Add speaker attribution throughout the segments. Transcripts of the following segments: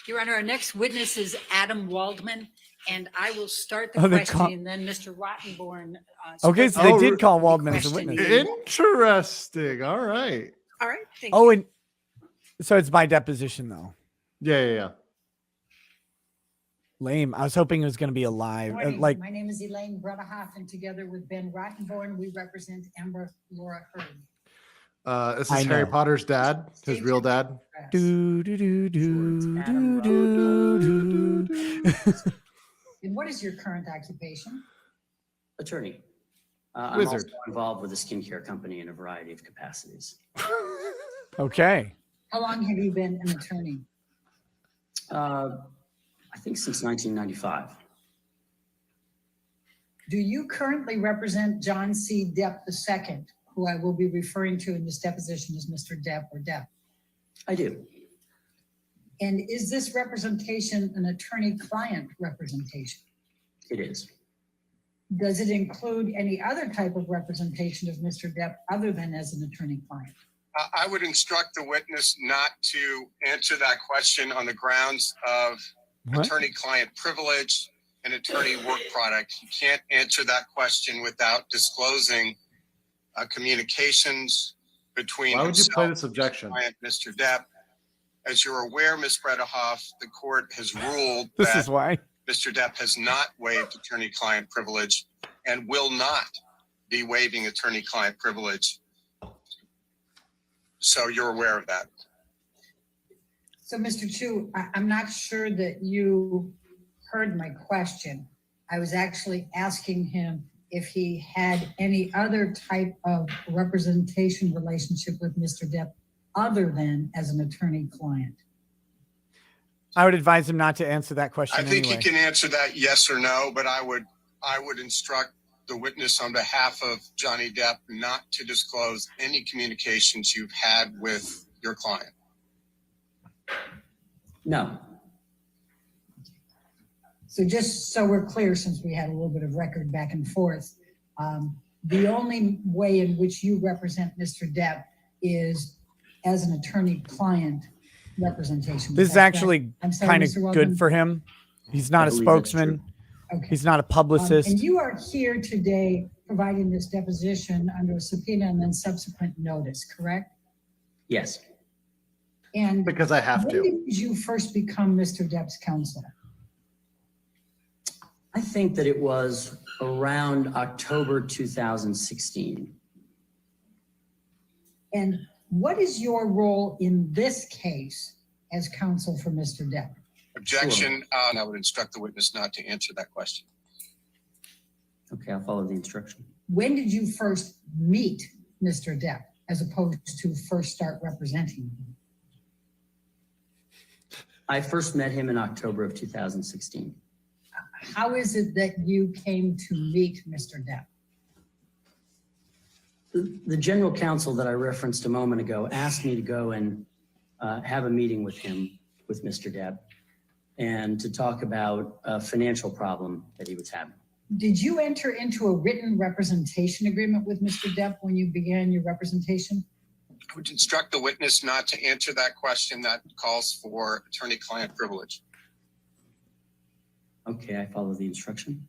Speaker 1: Your Honor, our next witness is Adam Waldman, and I will start the questioning, and then Mr. Rottenborn.
Speaker 2: Okay, so they did call Waldman as a witness.
Speaker 3: Interesting. All right.
Speaker 1: All right. Thank
Speaker 2: you.
Speaker 1: And
Speaker 2: so it's by deposition, though.
Speaker 3: Yeah.
Speaker 2: Lame. I was hoping it was going to be a live.
Speaker 4: My name is Elaine Bredehoff, and together with Ben Rottenborn, we represent Amber Laura Heard.
Speaker 3: This is Harry Potter's dad, his real dad.
Speaker 4: And what is your current occupation?
Speaker 5: Attorney. I'm also involved with a skincare company in a variety of capacities.
Speaker 2: Okay.
Speaker 4: How long have you been an attorney?
Speaker 5: I think since 1995.
Speaker 4: Do you currently represent John C. Depp II, who I will be referring to in this deposition as Mr. Depp or Depp?
Speaker 5: I do.
Speaker 4: And is this representation an attorney-client representation?
Speaker 5: It is.
Speaker 4: Does it include any other type of representation of Mr. Depp other than as an attorney-client?
Speaker 6: I would instruct the witness not to answer that question on the grounds of attorney-client privilege and attorney work product. You can't answer that question without disclosing communications between
Speaker 3: Why would you play this objection?
Speaker 6: Client, Mr. Depp. As you're aware, Ms. Bredehoff, the court has ruled
Speaker 2: this
Speaker 6: that
Speaker 2: is why
Speaker 6: Mr. Depp has not waived attorney-client privilege and will not be waiving attorney-client privilege. So you're aware of that.
Speaker 4: So, Mr. Chu, I'm not sure that you heard my question. I was actually asking him if he had any other type of representation relationship with Mr. Depp other than as an attorney-client.
Speaker 2: I would advise him not to answer that question.
Speaker 6: I think
Speaker 2: anyway.
Speaker 6: he can answer that yes or no, but I would instruct the witness on behalf of Johnny Depp not to disclose any communications you've had with your client.
Speaker 5: No.
Speaker 4: So just so we're clear, since we had a little bit of record back and forth, the only way in which you represent Mr. Depp is as an attorney-client representation.
Speaker 2: This is actually kind of good for him. He's not a spokesman.
Speaker 4: Okay.
Speaker 2: He's not a publicist.
Speaker 4: And you are here today providing this deposition under a subpoena and then subsequent notice, correct?
Speaker 5: Yes.
Speaker 4: And
Speaker 3: because I have to.
Speaker 4: When did you first become Mr. Depp's counsel?
Speaker 5: I think that it was around October 2016.
Speaker 4: And what is your role in this case as counsel for Mr. Depp?
Speaker 6: Objection. And I would instruct the witness not to answer that question.
Speaker 5: Okay, I'll follow the instruction.
Speaker 4: When did you first meet Mr. Depp as opposed to first start representing him?
Speaker 5: I first met him in October of 2016.
Speaker 4: How is it that you came to meet Mr. Depp?
Speaker 5: The general counsel that I referenced a moment ago asked me to go and have a meeting with him, with Mr. Depp, and to talk about a financial problem that he was having.
Speaker 4: Did you enter into a written representation agreement with Mr. Depp when you began your representation?
Speaker 6: I would instruct the witness not to answer that question. That calls for attorney-client privilege.
Speaker 5: Okay, I follow the instruction.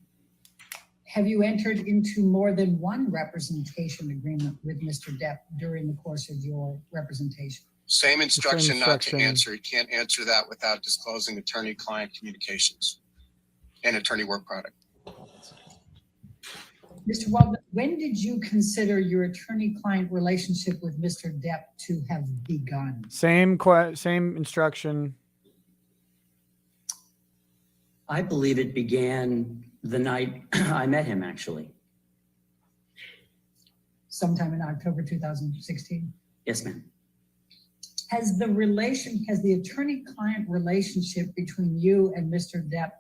Speaker 4: Have you entered into more than one representation agreement with Mr. Depp during the course of your representation?
Speaker 6: Same instruction not to answer. You can't answer that without disclosing attorney-client communications and attorney work product.
Speaker 4: Mr. Waldman, when did you consider your attorney-client relationship with Mr. Depp to have begun?
Speaker 2: Same instruction.
Speaker 5: I believe it began the night I met him, actually.
Speaker 4: Sometime in October 2016?
Speaker 5: Yes, ma'am.
Speaker 4: Has the attorney-client relationship between you and Mr. Depp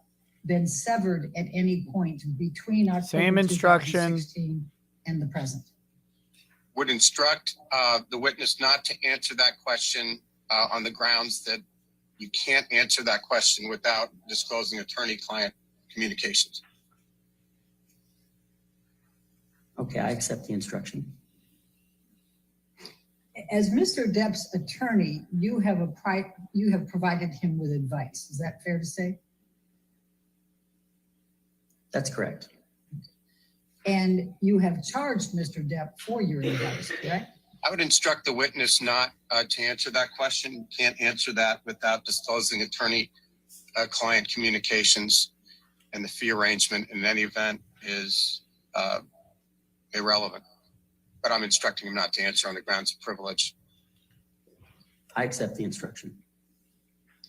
Speaker 4: been severed at any point between October 2016 and the present?
Speaker 6: Would instruct the witness not to answer that question on the grounds that you can't answer that question without disclosing attorney-client communications.
Speaker 5: Okay, I accept the instruction.
Speaker 4: As Mr. Depp's attorney, you have provided him with advice. Is that fair to say?
Speaker 5: That's correct.
Speaker 4: And you have charged Mr. Depp for your advice, correct?
Speaker 6: I would instruct the witness not to answer that question. Can't answer that without disclosing attorney-client communications, and the fee arrangement in any event is irrelevant. But I'm instructing him not to answer on the grounds of privilege.
Speaker 5: I accept the instruction.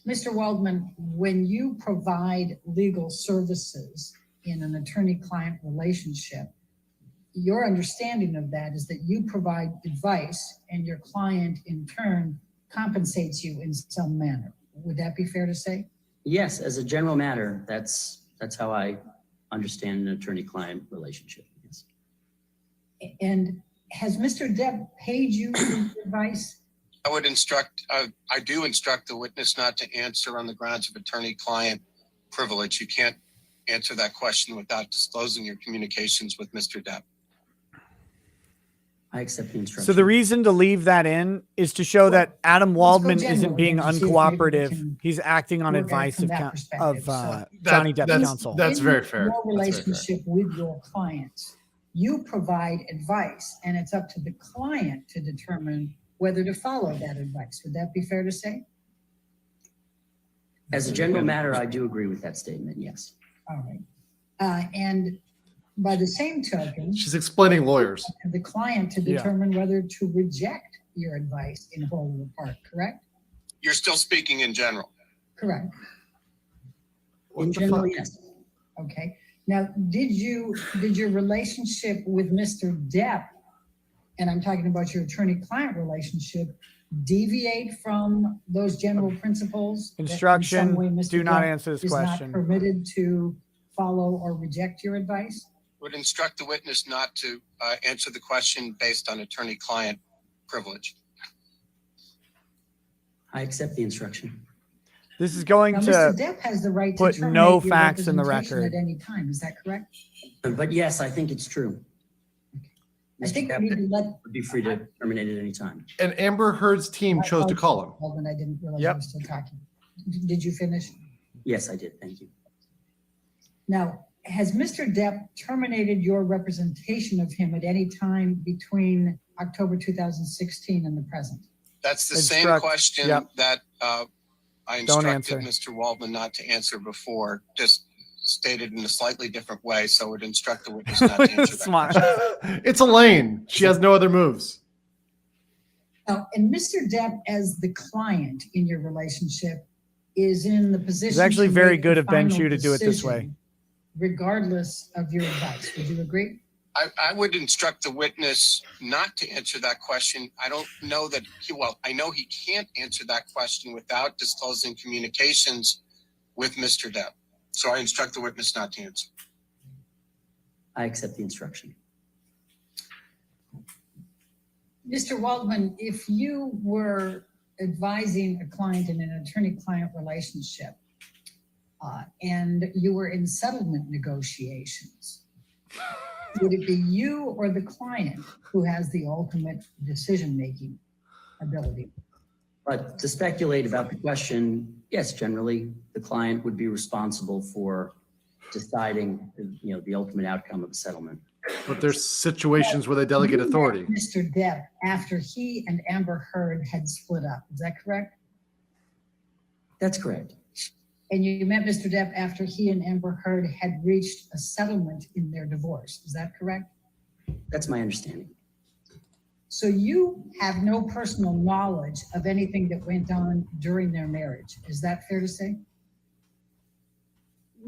Speaker 4: Mr. Waldman, when you provide legal services in an attorney-client relationship, your understanding of that is that you provide advice and your client in turn compensates you in some manner. Would that be fair to say?
Speaker 5: Yes, as a general matter, that's how I understand an attorney-client relationship. Yes.
Speaker 4: And has Mr. Depp paid you for advice?
Speaker 6: I do instruct the witness not to answer on the grounds of attorney-client privilege. You can't answer that question without disclosing your communications with Mr. Depp.
Speaker 5: I accept the instruction.
Speaker 2: So the reason to leave that in is to show that Adam Waldman
Speaker 4: general
Speaker 2: isn't being
Speaker 4: and see if maybe we
Speaker 2: uncooperative.
Speaker 4: can
Speaker 2: He's acting on
Speaker 4: look at it
Speaker 2: advice
Speaker 4: from
Speaker 2: of,
Speaker 4: that perspective.
Speaker 2: Johnny Depp's
Speaker 3: That's-
Speaker 2: counsel.
Speaker 3: That's
Speaker 4: In
Speaker 3: very fair.
Speaker 4: Your
Speaker 3: That's very fair.
Speaker 4: relationship with your clients, you provide advice and it's up to the client to determine whether to follow that advice. Would that be fair to say?
Speaker 5: As a general matter, I do agree with that statement, yes.
Speaker 4: All right. And by the same token,
Speaker 3: She's explaining lawyers.
Speaker 4: the client to
Speaker 2: Yeah.
Speaker 4: determine whether to reject your advice in whole or part, correct?
Speaker 6: You're still speaking in general.
Speaker 4: Correct.
Speaker 5: In general, yes.
Speaker 4: Okay. Now, did your relationship with Mr. Depp, and I'm talking about your attorney-client relationship, deviate from those general principles? that in some
Speaker 2: Instruction,
Speaker 4: way Mr.
Speaker 2: do not
Speaker 4: Depp
Speaker 2: answer this
Speaker 4: is not
Speaker 2: question.
Speaker 4: permitted to follow or reject your advice?
Speaker 6: Would instruct the witness not to answer the question based on attorney-client privilege.
Speaker 5: I accept the instruction.
Speaker 2: This is going
Speaker 4: Now, Mr.
Speaker 2: to
Speaker 4: Depp has the right to
Speaker 2: put
Speaker 4: terminate
Speaker 2: no
Speaker 4: your
Speaker 2: facts in the
Speaker 4: representation
Speaker 2: record.
Speaker 4: at any time. Is that correct?
Speaker 5: But yes, I think it's true.
Speaker 4: I think
Speaker 5: Mr.
Speaker 4: we need
Speaker 5: Depp
Speaker 4: to let.
Speaker 5: would be free to terminate at any time.
Speaker 3: And Amber Heard's team chose to call him.
Speaker 4: Waldman, I didn't realize I
Speaker 2: Yep.
Speaker 4: was still talking. Did you finish?
Speaker 5: Yes, I did. Thank you.
Speaker 4: Now, has Mr. Depp terminated your representation of him at any time between October 2016 and the present?
Speaker 6: That's the same
Speaker 2: Instruct-
Speaker 6: question
Speaker 2: yep.
Speaker 6: that I
Speaker 2: Don't
Speaker 6: instructed
Speaker 2: answer.
Speaker 6: Mr. Waldman not to answer before, just stated in a slightly different way. So I would instruct the witness not to answer that.
Speaker 2: Smart.
Speaker 3: It's Elaine. She has no other moves.
Speaker 4: Now, and Mr. Depp, as the client in your relationship, is in the position.
Speaker 2: actually
Speaker 4: to
Speaker 2: very
Speaker 4: make
Speaker 2: good
Speaker 4: the
Speaker 2: of Ben
Speaker 4: final
Speaker 2: Chu to do it this way.
Speaker 4: decision, regardless of your advice. Would you agree?
Speaker 6: I would instruct the witness not to answer that question. I don't know that I know he can't answer that question without disclosing communications with Mr. Depp. So I instruct the witness not to answer.
Speaker 5: I accept the instruction.
Speaker 4: Mr. Waldman, if you were advising a client in an attorney-client relationship, and you were in settlement negotiations, would it be you or the client who has the ultimate decision-making ability?
Speaker 5: But to speculate about the question, yes, generally the client would be responsible for deciding, the ultimate outcome of the settlement.
Speaker 3: But there's situations where they delegate
Speaker 4: You met
Speaker 3: authority.
Speaker 4: Mr. Depp after he and Amber Heard had split up. Is that correct?
Speaker 5: That's correct.
Speaker 4: And you met Mr. Depp after he and Amber Heard had reached a settlement in their divorce. Is that correct?
Speaker 5: That's my understanding.
Speaker 4: So you have no personal knowledge of anything that went on during their marriage. Is that fair to say?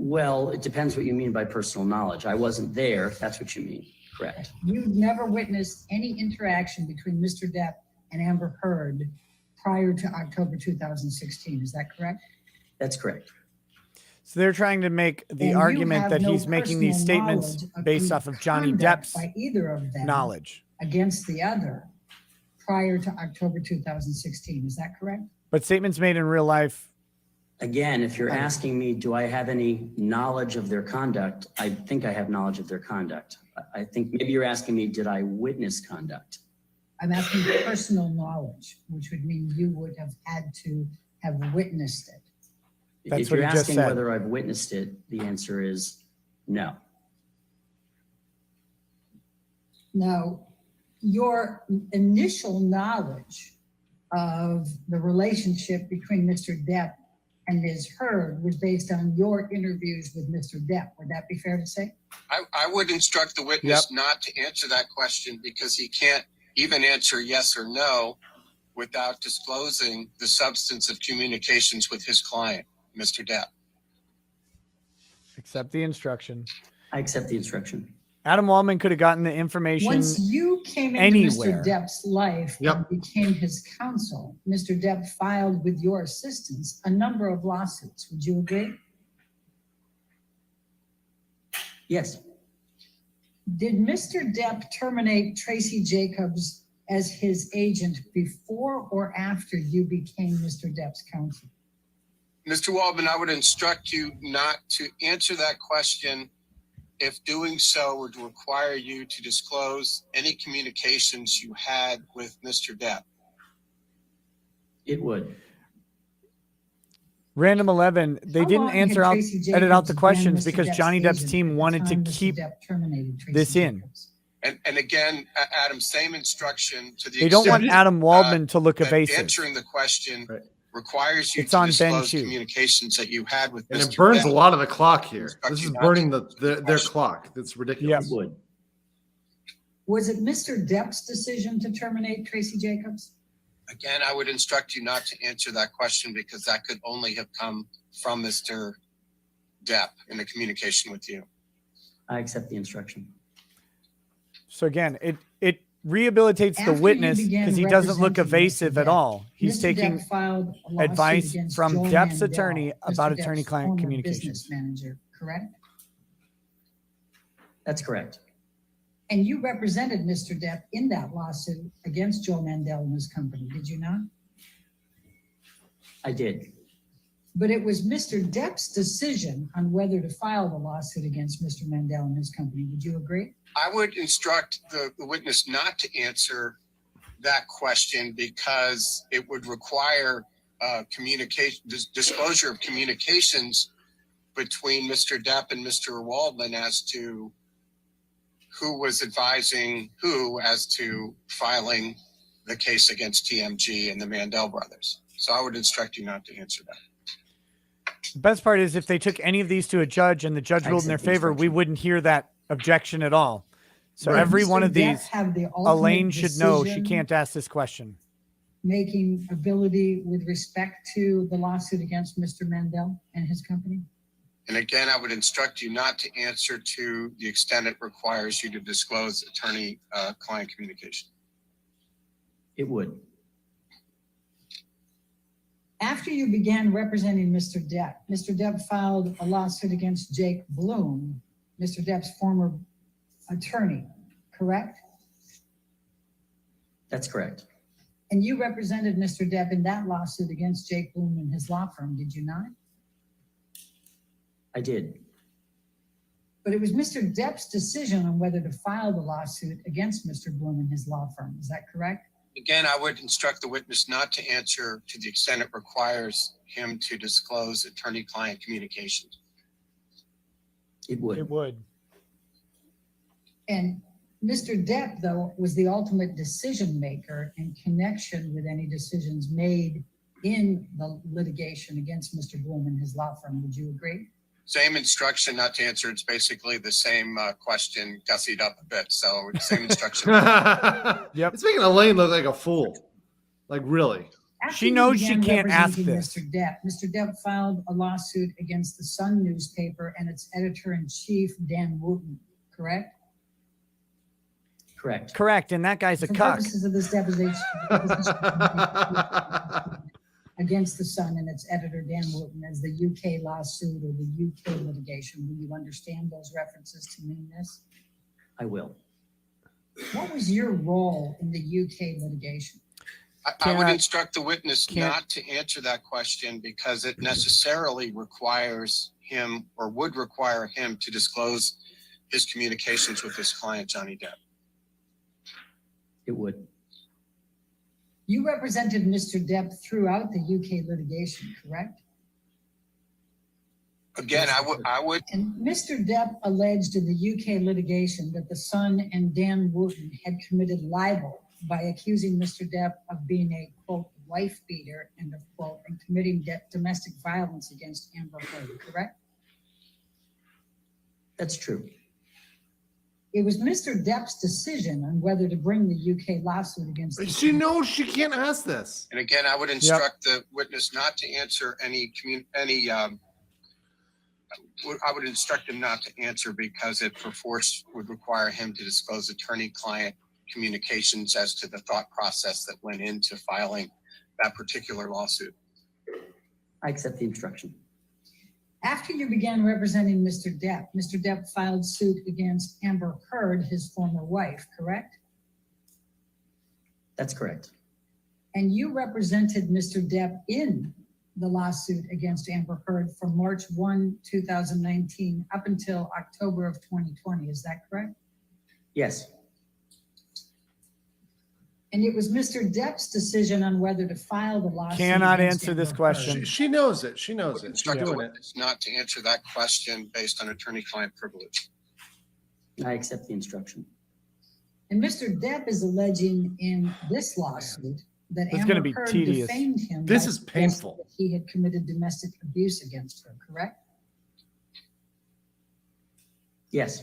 Speaker 5: Well, it depends what you mean by personal knowledge. I wasn't there, if that's what you mean. Correct.
Speaker 4: You never witnessed any interaction between Mr. Depp and Amber Heard prior to October 2016. Is that correct?
Speaker 5: That's correct.
Speaker 2: So they're trying to make the
Speaker 4: And you
Speaker 2: argument
Speaker 4: have
Speaker 2: that
Speaker 4: no
Speaker 2: he's making these
Speaker 4: personal
Speaker 2: statements
Speaker 4: knowledge
Speaker 2: based
Speaker 4: the
Speaker 2: off of Johnny
Speaker 4: conduct
Speaker 2: Depp's
Speaker 4: by either of them
Speaker 2: knowledge.
Speaker 4: against the other prior to October 2016. Is that correct?
Speaker 2: But statements made in real life.
Speaker 5: Again, if you're asking me, do I have any knowledge of their conduct? I think I have knowledge of their conduct. I think maybe you're asking me, did I witness conduct?
Speaker 4: I'm asking personal knowledge, which would mean you would have had to have witnessed it.
Speaker 2: That's
Speaker 5: If
Speaker 2: what
Speaker 5: you're
Speaker 2: he just
Speaker 5: asking
Speaker 2: said.
Speaker 5: whether I've witnessed it, the answer is no.
Speaker 4: Now, your initial knowledge of the relationship between Mr. Depp and Ms. Heard was based on your interviews with Mr. Depp. Would that be fair to say?
Speaker 6: I would instruct the witness not to answer that question because he can't even answer yes or no without disclosing the substance of communications with his client, Mr. Depp.
Speaker 2: Accept the instruction.
Speaker 5: I accept the instruction.
Speaker 2: Adam Waldman could have gotten the information.
Speaker 4: Once you came into
Speaker 2: anywhere.
Speaker 4: Mr. Depp's life
Speaker 3: Yep.
Speaker 4: and became his counsel, Mr. Depp filed with your assistance a number of lawsuits. Would you agree?
Speaker 5: Yes,
Speaker 4: Did Mr. Depp terminate Tracy Jacobs as his agent before or after you became Mr. Depp's counsel?
Speaker 6: Mr. Waldman, I would instruct you not to answer that question if doing so would require you to disclose any communications you had with Mr. Depp.
Speaker 5: it would.
Speaker 2: Random 11, they
Speaker 4: How
Speaker 2: didn't
Speaker 4: long had
Speaker 2: answer out,
Speaker 4: Tracy
Speaker 2: edit out
Speaker 4: Jacobs
Speaker 2: the
Speaker 4: been
Speaker 2: questions
Speaker 4: Mr.
Speaker 2: because
Speaker 4: Depp's
Speaker 2: Johnny Depp's
Speaker 4: agent
Speaker 2: team
Speaker 4: at the
Speaker 2: wanted to
Speaker 4: time Mr.
Speaker 2: keep
Speaker 4: Depp terminated Tracy
Speaker 2: this in.
Speaker 4: Jacobs?
Speaker 6: And again, Adam, same instruction to the
Speaker 2: They don't want
Speaker 6: extent,
Speaker 2: Adam Waldman to look
Speaker 6: that
Speaker 2: evasive.
Speaker 6: answering the question
Speaker 3: Right.
Speaker 6: requires you
Speaker 2: It's
Speaker 6: to
Speaker 2: on Ben
Speaker 6: disclose
Speaker 2: Chu.
Speaker 6: communications that you had with
Speaker 3: And
Speaker 6: Mr.
Speaker 3: it burns
Speaker 6: Depp.
Speaker 3: a lot of the clock here.
Speaker 6: Instruct
Speaker 3: This
Speaker 6: you
Speaker 3: is
Speaker 6: not
Speaker 3: burning
Speaker 6: to
Speaker 3: their clock. That's ridiculous.
Speaker 5: It would.
Speaker 4: Was it Mr. Depp's decision to terminate Tracy Jacobs?
Speaker 6: Again, I would instruct you not to answer that question because that could only have come from Mr. Depp in the communication with you.
Speaker 5: I accept the instruction.
Speaker 2: So again, it rehabilitates
Speaker 4: After
Speaker 2: the
Speaker 4: you
Speaker 2: witness
Speaker 4: began
Speaker 2: because he doesn't look
Speaker 4: representing Mr.
Speaker 2: evasive at
Speaker 4: Depp,
Speaker 2: all. He's
Speaker 4: Mr.
Speaker 2: taking
Speaker 4: Depp filed a lawsuit
Speaker 2: advice
Speaker 4: against
Speaker 2: from
Speaker 4: Joe
Speaker 2: Depp's
Speaker 4: Mandel,
Speaker 2: attorney
Speaker 4: Mr.
Speaker 2: about
Speaker 4: Depp's
Speaker 2: attorney-client
Speaker 4: former
Speaker 2: communications.
Speaker 4: business manager, correct?
Speaker 5: That's correct.
Speaker 4: And you represented Mr. Depp in that lawsuit against Joe Mandel and his company, did you not?
Speaker 5: I did.
Speaker 4: But it was Mr. Depp's decision on whether to file the lawsuit against Mr. Mandel and his company. Would you agree?
Speaker 6: I would instruct the witness not to answer that question because it would require communication, disclosure of communications between Mr. Depp and Mr. Waldman as to who was advising who as to filing the case against TMG and the Mandel brothers. So I would instruct you not to answer that.
Speaker 2: The best part is if they took any of these to a judge and the judge
Speaker 5: I
Speaker 2: ruled in their
Speaker 5: accept the
Speaker 2: favor, we
Speaker 5: instruction.
Speaker 2: wouldn't hear that objection at all. So
Speaker 3: Right.
Speaker 2: every
Speaker 4: Mr.
Speaker 2: one of
Speaker 4: Depp
Speaker 2: these,
Speaker 4: have the ultimate
Speaker 2: Elaine should know she
Speaker 4: decision
Speaker 2: can't ask this question.
Speaker 4: Making ability with respect to the lawsuit against Mr. Mandel and his company?
Speaker 6: And again, I would instruct you not to answer to the extent it requires you to disclose attorney-client communication.
Speaker 5: It would.
Speaker 4: After you began representing Mr. Depp filed a lawsuit against Jake Bloom, Mr. Depp's former attorney, correct?
Speaker 5: That's correct.
Speaker 4: And you represented Mr. Depp in that lawsuit against Jake Bloom and his law firm, did you not?
Speaker 5: I did.
Speaker 4: But it was Mr. Depp's decision on whether to file the lawsuit against Mr. Bloom and his law firm. Is that correct?
Speaker 6: Again, I would instruct the witness not to answer to the extent it requires him to disclose attorney-client communications.
Speaker 5: It would.
Speaker 2: It would.
Speaker 4: And Mr. Depp, though, was the ultimate decision maker in connection with any decisions made in the litigation against Mr. Bloom and his law firm. Would you agree?
Speaker 6: Same instruction not to answer. It's basically the same question, gussied up a bit. So same instruction.
Speaker 2: Yep.
Speaker 3: It's making Elaine look like a fool. Like, really?
Speaker 4: After
Speaker 2: She
Speaker 4: you
Speaker 2: knows she
Speaker 4: began
Speaker 2: can't ask
Speaker 4: representing
Speaker 2: this.
Speaker 4: Mr. Depp filed a lawsuit against the Sun newspaper and its editor-in-chief, Dan Wooten, correct?
Speaker 5: Correct.
Speaker 2: Correct. And that guy's a
Speaker 4: For
Speaker 2: cuck.
Speaker 4: purposes of this deposition, against the Sun and its editor, Dan Wooten, as the UK lawsuit or the UK litigation. Will you understand those references to mean this?
Speaker 5: I will.
Speaker 4: What was your role in the UK litigation?
Speaker 6: I would
Speaker 2: Can't-
Speaker 6: instruct the witness
Speaker 2: can't-
Speaker 6: not to answer that question because it necessarily requires him or would require him to disclose his communications with his client, Johnny Depp.
Speaker 5: It would.
Speaker 4: You represented Mr. Depp throughout the UK litigation, correct?
Speaker 6: Again, I would,
Speaker 4: And Mr. Depp alleged in the UK litigation that the son and Dan Wooten had committed libel by accusing Mr. Depp of being a, quote, wife beater, end of quote, and committing domestic violence against Amber Heard, correct?
Speaker 5: That's true.
Speaker 4: It was Mr. Depp's decision on whether to bring the UK lawsuit against.
Speaker 3: She knows she can't ask this.
Speaker 6: and again, I would instruct the witness not to answer I would instruct him not to answer because it perforce would require him to disclose attorney-client communications as to the thought process that went into filing that particular lawsuit.
Speaker 5: I accept the instruction.
Speaker 4: After you began representing Mr. Depp filed suit against Amber Heard, his former wife, correct?
Speaker 5: That's correct.
Speaker 4: And you represented Mr. Depp in the lawsuit against Amber Heard from March 1, 2019 up until October of 2020. Is that correct?
Speaker 5: Yes.
Speaker 4: And it was Mr. Depp's decision on whether to file the lawsuit.
Speaker 2: Cannot
Speaker 4: against
Speaker 2: answer this
Speaker 4: Amber
Speaker 2: question.
Speaker 4: Heard.
Speaker 3: She knows it. She
Speaker 6: I
Speaker 3: knows
Speaker 6: would
Speaker 3: it. She's
Speaker 6: instruct the
Speaker 3: doing it.
Speaker 6: witness not to answer that question based on attorney-client privilege.
Speaker 5: I accept the instruction.
Speaker 4: And Mr. Depp is alleging in this lawsuit that
Speaker 2: It's gonna
Speaker 4: Amber
Speaker 2: be
Speaker 4: Heard
Speaker 2: tedious.
Speaker 4: defamed him.
Speaker 3: This
Speaker 4: by
Speaker 3: is
Speaker 4: suggesting
Speaker 3: painful.
Speaker 4: that he had committed domestic abuse against her, correct?
Speaker 5: Yes.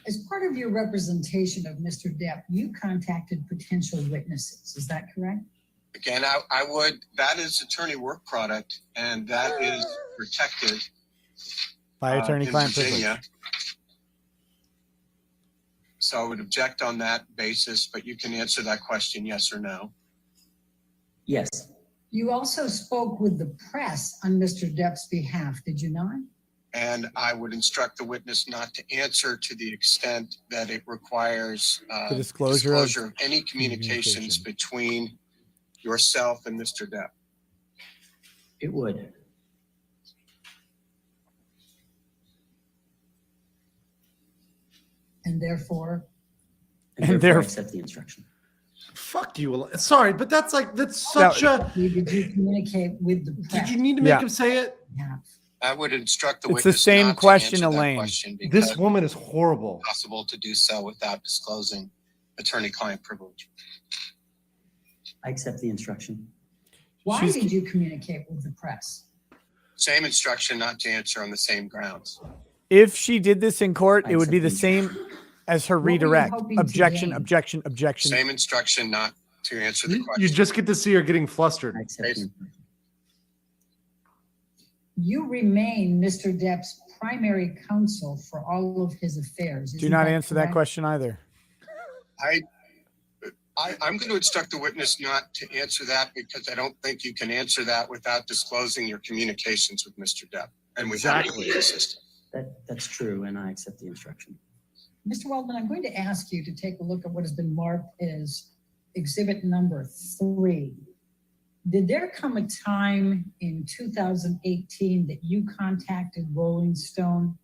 Speaker 4: As part of your representation of Mr. Depp, you contacted potential witnesses. Is that correct?
Speaker 6: Again, I would, that is attorney work product and that is protected
Speaker 2: By
Speaker 6: in
Speaker 2: attorney-client privilege.
Speaker 6: Virginia. So I would object on that basis, but you can answer that question, yes or no.
Speaker 5: Yes.
Speaker 4: You also spoke with the press on Mr. Depp's behalf, did you not?
Speaker 6: And I would instruct the witness not to answer to the extent that it requires
Speaker 2: The disclosure of
Speaker 6: of any communications
Speaker 2: communication.
Speaker 6: between yourself and Mr. Depp.
Speaker 5: It would.
Speaker 4: And therefore,
Speaker 2: And
Speaker 5: therefore I
Speaker 2: therefore-
Speaker 5: accept the instruction.
Speaker 3: Fuck you. Sorry, but that's such a.
Speaker 4: did you communicate with the
Speaker 3: Did
Speaker 4: press?
Speaker 3: you need to make
Speaker 2: Yeah.
Speaker 3: him say it?
Speaker 4: Yeah.
Speaker 6: I would instruct the
Speaker 2: It's the
Speaker 6: witness
Speaker 2: same
Speaker 6: not to
Speaker 2: question,
Speaker 6: answer that
Speaker 2: Elaine.
Speaker 6: question because
Speaker 3: This
Speaker 6: it's
Speaker 3: woman is horrible.
Speaker 6: possible to do so without disclosing attorney-client privilege.
Speaker 5: I accept the instruction.
Speaker 4: Why
Speaker 2: She's-
Speaker 4: did you communicate with the press?
Speaker 6: Same instruction not to answer on the same grounds.
Speaker 2: If she did this in court,
Speaker 5: I
Speaker 2: it would be the
Speaker 5: accept
Speaker 2: same as her
Speaker 4: What were you
Speaker 2: redirect.
Speaker 4: hoping to
Speaker 2: Objection,
Speaker 4: gain?
Speaker 2: objection, objection.
Speaker 6: Same instruction not to answer the
Speaker 3: You
Speaker 6: question.
Speaker 3: just get to see her getting flustered.
Speaker 5: I accept the instruction.
Speaker 4: You remain Mr. Depp's primary counsel for all of his affairs.
Speaker 2: Do
Speaker 4: Isn't
Speaker 2: not answer that
Speaker 4: correct?
Speaker 2: question either.
Speaker 6: I'm going to instruct the witness not to answer that because I don't think you can answer that without disclosing your communications with Mr. Depp. And we have
Speaker 3: Exactly.
Speaker 6: a system.
Speaker 5: That's true, and I accept the instruction.
Speaker 4: Mr. Waldman, I'm going to ask you to take a look at what has been marked as exhibit number 3. Did there come a time in 2018 that you contacted Rolling Stone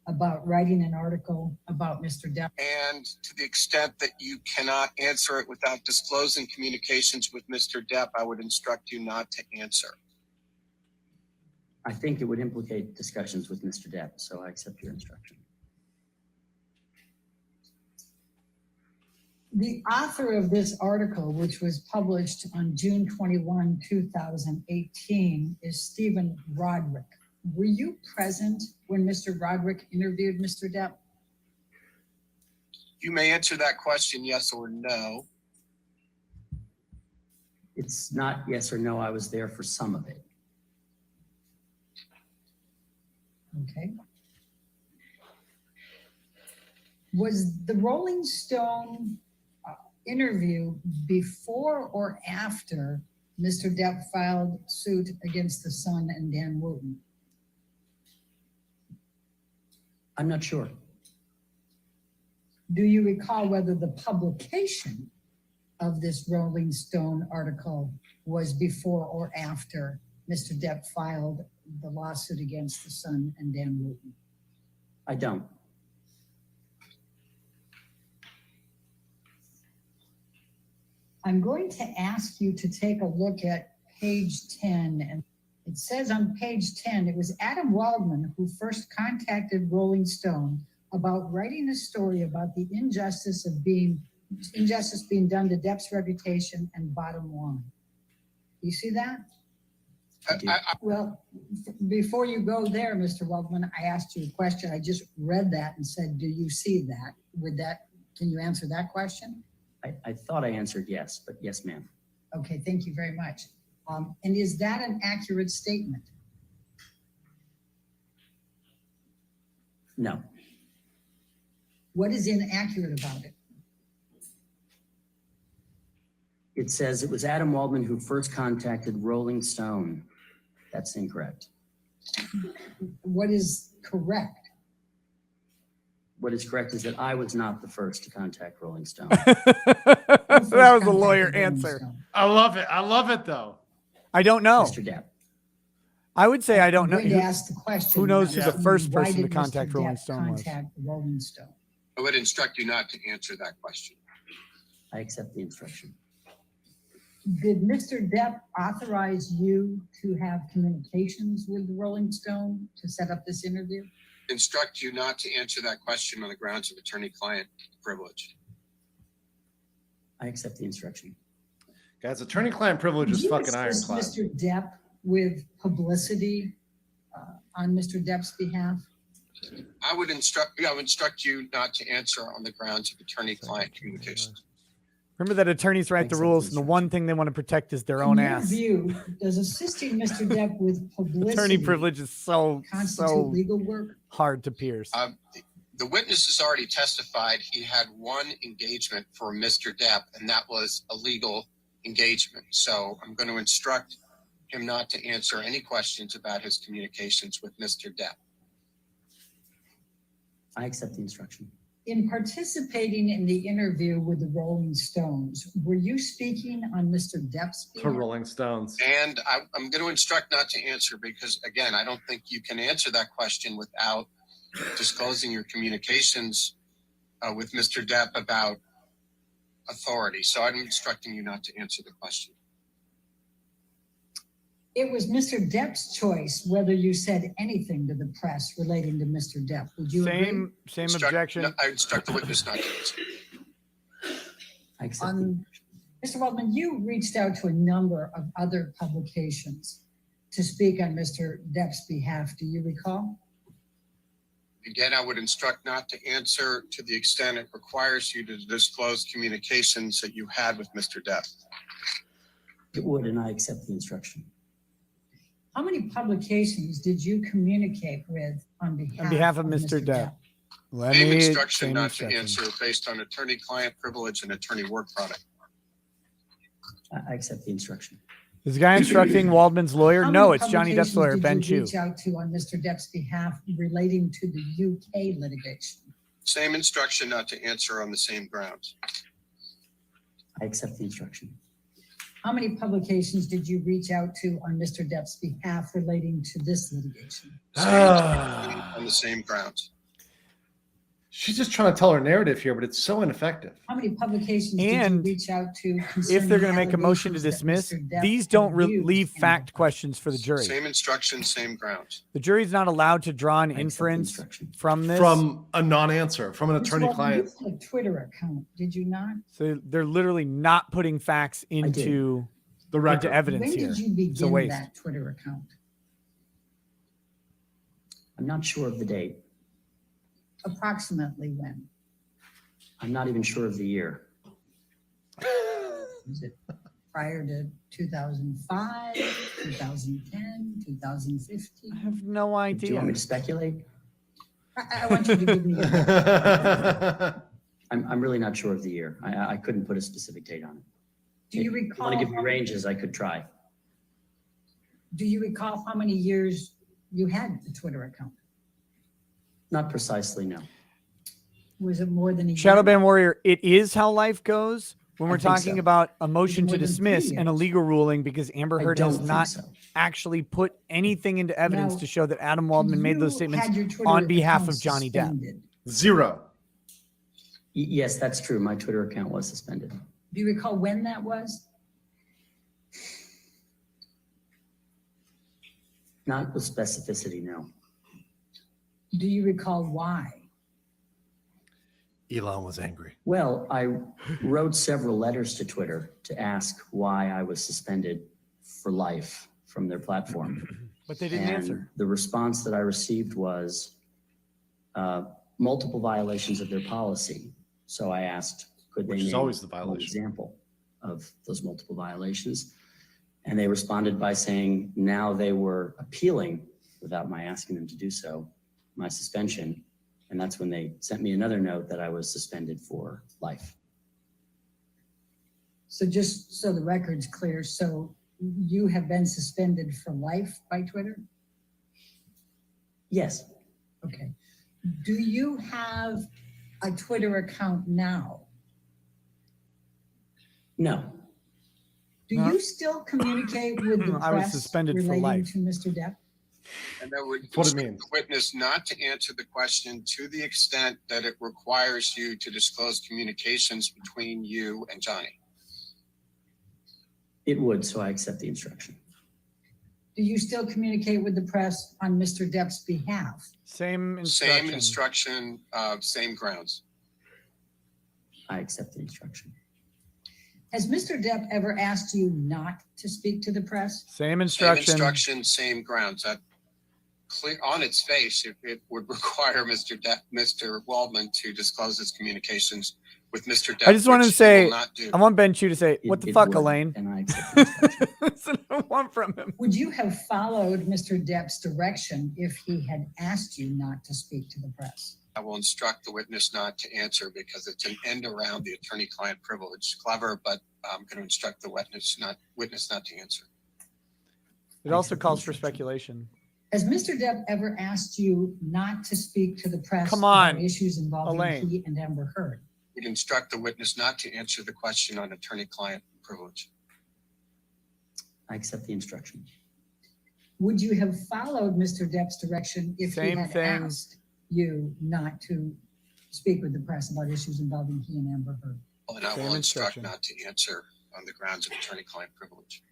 Speaker 4: about writing an article about Mr. Depp?
Speaker 6: And to the extent that you cannot answer it without disclosing communications with Mr. Depp, I would instruct you not to answer.
Speaker 5: I think it would implicate discussions with Mr. Depp, so I accept your instruction.
Speaker 4: The author of this article, which was published on June 21, 2018, is Stephen Roderick. Were you present when Mr. Roderick interviewed Mr. Depp?
Speaker 6: You may answer that question yes or no.
Speaker 5: It's not yes or no. I was there for some of it.
Speaker 4: Okay. Was the Rolling Stone interview before or after Mr. Depp filed suit against the Sun and Dan Wooten?
Speaker 5: I'm not sure.
Speaker 4: Do you recall whether the publication of this Rolling Stone article was before or after Mr. Depp filed the lawsuit against the Sun and Dan Wooten?
Speaker 5: I don't.
Speaker 4: I'm going to ask you to take a look at page 10. And it says on page 10, it was Adam Waldman who first contacted Rolling Stone about writing a story about the injustice being done to Depp's reputation and bottom line. You see that? Well, before you go there, Mr. Waldman, I asked you a question. I just read that and said, do you see that? Can you answer that question?
Speaker 5: I thought I answered yes, but yes, ma'am.
Speaker 4: Okay, thank you very much. And is that an accurate statement?
Speaker 5: No.
Speaker 4: What is inaccurate about it?
Speaker 5: It says it was Adam Waldman who first contacted Rolling Stone. That's incorrect.
Speaker 4: What is correct?
Speaker 5: What is correct is that I was not the first to contact Rolling Stone.
Speaker 2: That was a lawyer
Speaker 4: Contacted Rolling
Speaker 2: answer.
Speaker 4: Stone.
Speaker 3: I love it. I love it though.
Speaker 2: I don't know.
Speaker 5: Mr. Depp.
Speaker 2: I would say I don't know.
Speaker 4: I'm going to ask the question.
Speaker 2: Who knows who
Speaker 3: the
Speaker 2: first
Speaker 4: Why
Speaker 2: person to
Speaker 4: did Mr.
Speaker 2: contact Rolling
Speaker 4: Depp
Speaker 2: Stone was?
Speaker 4: contact Rolling Stone?
Speaker 6: I would instruct you not to answer that question.
Speaker 5: I accept the instruction.
Speaker 4: Did Mr. Depp authorize you to have communications with Rolling Stone to set up this interview?
Speaker 6: Instruct you not to answer that question on the grounds of attorney-client privilege.
Speaker 5: I accept the instruction.
Speaker 3: Guys, attorney-client privilege is
Speaker 4: Did you
Speaker 3: fucking
Speaker 4: assist
Speaker 3: ironclad.
Speaker 4: Mr. Depp with publicity on Mr. Depp's behalf?
Speaker 6: I would instruct you not to answer on the grounds of attorney-client communications.
Speaker 2: Remember that attorneys write the
Speaker 5: Accept
Speaker 2: rules,
Speaker 5: the
Speaker 2: and the one thing they want to protect is their own
Speaker 4: In your
Speaker 2: ass.
Speaker 4: view, does assisting Mr. Depp with publicity
Speaker 2: Attorney privilege is so
Speaker 4: constitute legal work?
Speaker 2: hard to pierce.
Speaker 6: The witness has already testified he had one engagement for Mr. Depp, and that was a legal engagement. So I'm going to instruct him not to answer any questions about his communications with Mr. Depp.
Speaker 5: I accept the instruction.
Speaker 4: In participating in the interview with the Rolling Stones, were you speaking on Mr. Depp's
Speaker 3: For
Speaker 4: behalf?
Speaker 3: Rolling Stones.
Speaker 6: And I'm going to instruct not to answer because, again, I don't think you can answer that question without disclosing your communications with Mr. Depp about authority. So I'm instructing you not to answer the question.
Speaker 4: It was Mr. Depp's choice whether you said anything to the press relating to Mr. Depp. Would you agree?
Speaker 2: Same objection.
Speaker 6: I instruct the witness not to answer.
Speaker 5: I accept the
Speaker 4: Mr. Waldman, you reached out to a number of other publications to speak on Mr. Depp's behalf. Do you recall?
Speaker 6: Again, I would instruct not to answer to the extent it requires you to disclose communications that you had with Mr. Depp.
Speaker 5: It would, and I accept the instruction.
Speaker 4: How many publications did you communicate with on behalf
Speaker 2: of Mr. Depp? Let
Speaker 6: Same
Speaker 2: me-
Speaker 6: instruction
Speaker 2: same
Speaker 6: not
Speaker 2: instruction.
Speaker 6: to answer based on attorney-client privilege and attorney work product.
Speaker 5: I accept the instruction.
Speaker 2: Is the guy instructing Waldman's lawyer?
Speaker 4: How
Speaker 2: No,
Speaker 4: many
Speaker 2: it's Johnny Depp's
Speaker 4: publications
Speaker 2: lawyer,
Speaker 4: did
Speaker 2: Ben
Speaker 4: you
Speaker 2: Chu.
Speaker 4: reach out to on Mr. Depp's behalf relating to the UK litigation?
Speaker 6: Same instruction not to answer on the same grounds.
Speaker 5: I accept the instruction.
Speaker 4: How many publications did you reach out to on Mr. Depp's behalf relating to this litigation?
Speaker 6: Same instruction on the same grounds.
Speaker 3: She's just trying to tell her narrative here, but it's so ineffective.
Speaker 4: How many publications did you
Speaker 2: And
Speaker 4: reach out to?
Speaker 2: If they're going to make a motion to
Speaker 4: allegations that
Speaker 2: dismiss,
Speaker 4: Mr. Depp
Speaker 2: these don't
Speaker 4: abused
Speaker 2: leave
Speaker 4: him?
Speaker 2: fact questions for the jury.
Speaker 6: Same instruction, same grounds.
Speaker 2: The jury's not allowed to draw an
Speaker 5: I accept the
Speaker 2: inference
Speaker 5: instruction.
Speaker 2: from this.
Speaker 3: From a non-answer, from an
Speaker 4: Mr. Waldman,
Speaker 3: attorney-client.
Speaker 4: you had a Twitter account, did you not?
Speaker 2: So they're literally not putting facts into
Speaker 3: The record.
Speaker 2: evidence
Speaker 4: When
Speaker 2: here.
Speaker 4: did you
Speaker 2: It's a
Speaker 4: begin
Speaker 2: waste.
Speaker 4: that Twitter account?
Speaker 5: I'm not sure of the date.
Speaker 4: Approximately when?
Speaker 5: I'm not even sure of the year.
Speaker 4: Was it prior to 2005, 2010, 2015?
Speaker 2: I have no
Speaker 5: Do you
Speaker 2: idea.
Speaker 5: want me to speculate?
Speaker 4: I want you to give me your
Speaker 5: I'm really not sure of the year. I couldn't put a specific date on it.
Speaker 4: Do you
Speaker 5: If you
Speaker 4: recall?
Speaker 5: want to give me ranges, I could try.
Speaker 4: Do you recall how many years you had the Twitter account?
Speaker 5: Not precisely, no.
Speaker 4: Was it more than a year?
Speaker 2: Shadowban Warrior, it is how life goes when
Speaker 5: I
Speaker 2: we're
Speaker 5: think
Speaker 2: talking
Speaker 5: so.
Speaker 2: about a motion
Speaker 4: More
Speaker 2: to
Speaker 4: than 3
Speaker 2: dismiss and a
Speaker 4: years.
Speaker 2: legal ruling because Amber
Speaker 5: I
Speaker 2: Heard
Speaker 5: don't
Speaker 2: has
Speaker 5: think
Speaker 2: not
Speaker 5: so.
Speaker 2: actually put anything into evidence
Speaker 4: Now,
Speaker 2: to show that Adam Waldman made those
Speaker 4: You
Speaker 2: statements
Speaker 4: had your Twitter
Speaker 2: on behalf
Speaker 4: account
Speaker 2: of Johnny Depp.
Speaker 4: suspended.
Speaker 3: 0.
Speaker 5: Yes, that's true. My Twitter account was suspended.
Speaker 4: Do you recall when that was?
Speaker 5: Not with specificity, no.
Speaker 4: Do you recall why?
Speaker 3: Elon was angry.
Speaker 5: Well, I wrote several letters to Twitter to ask why I was suspended for life from their platform.
Speaker 2: But they didn't
Speaker 5: And
Speaker 2: answer.
Speaker 5: the response that I received was multiple violations of their policy. So I asked, could they
Speaker 3: Which is
Speaker 5: name
Speaker 3: always the
Speaker 5: an
Speaker 3: violation.
Speaker 5: example of those multiple violations? And they responded by saying now they were appealing, without my asking them to do so, my suspension. And that's when they sent me another note that I was suspended for life.
Speaker 4: So just so the record's clear, so you have been suspended for life by Twitter?
Speaker 5: Yes,
Speaker 4: Okay. Do you have a Twitter account now?
Speaker 5: no,
Speaker 4: Do
Speaker 2: No.
Speaker 4: you still communicate with the
Speaker 2: I was
Speaker 4: press
Speaker 2: suspended for
Speaker 4: relating
Speaker 2: life.
Speaker 4: to Mr. Depp?
Speaker 6: And that would
Speaker 3: That's what it
Speaker 6: instruct
Speaker 3: means.
Speaker 6: the witness not to answer the question to the extent that it requires you to disclose communications between you and Johnny.
Speaker 5: it would, so I accept the instruction.
Speaker 4: Do you still communicate with the press on Mr. Depp's behalf?
Speaker 2: Same instruction.
Speaker 6: Same instruction, same grounds.
Speaker 5: I accept the instruction.
Speaker 4: Has Mr. Depp ever asked you not to speak to the press?
Speaker 2: Same
Speaker 6: Same
Speaker 2: instruction.
Speaker 6: instruction, same grounds. That clear on its face, it would require Mr. Waldman to disclose his communications with Mr. Depp.
Speaker 2: I just wanted to
Speaker 6: which he will
Speaker 2: say,
Speaker 6: not do.
Speaker 2: I want Ben Chu to say, what the fuck,
Speaker 5: would,
Speaker 2: Elaine?
Speaker 5: And I accept the instruction.
Speaker 2: That's what I want from him.
Speaker 4: Would you have followed Mr. Depp's direction if he had asked you not to speak to the press?
Speaker 6: I will instruct the witness not to answer because it's an end around the attorney-client privilege. Clever, but I'm going to instruct the witness not to answer.
Speaker 2: It also calls for speculation.
Speaker 4: Has Mr. Depp ever asked you not to speak to the press
Speaker 2: Come on,
Speaker 4: about issues involving
Speaker 2: Elaine.
Speaker 4: he and Amber Heard?
Speaker 6: We'd instruct the witness not to answer the question on attorney-client privilege.
Speaker 5: I accept the instruction.
Speaker 4: Would you have followed Mr. Depp's direction if
Speaker 2: Same
Speaker 4: he had
Speaker 2: thing.
Speaker 4: asked you not to speak with the press about issues involving he and Amber Heard?
Speaker 6: And I
Speaker 2: Same
Speaker 6: will instruct
Speaker 2: instruction.
Speaker 6: not to answer on the grounds of attorney-client privilege.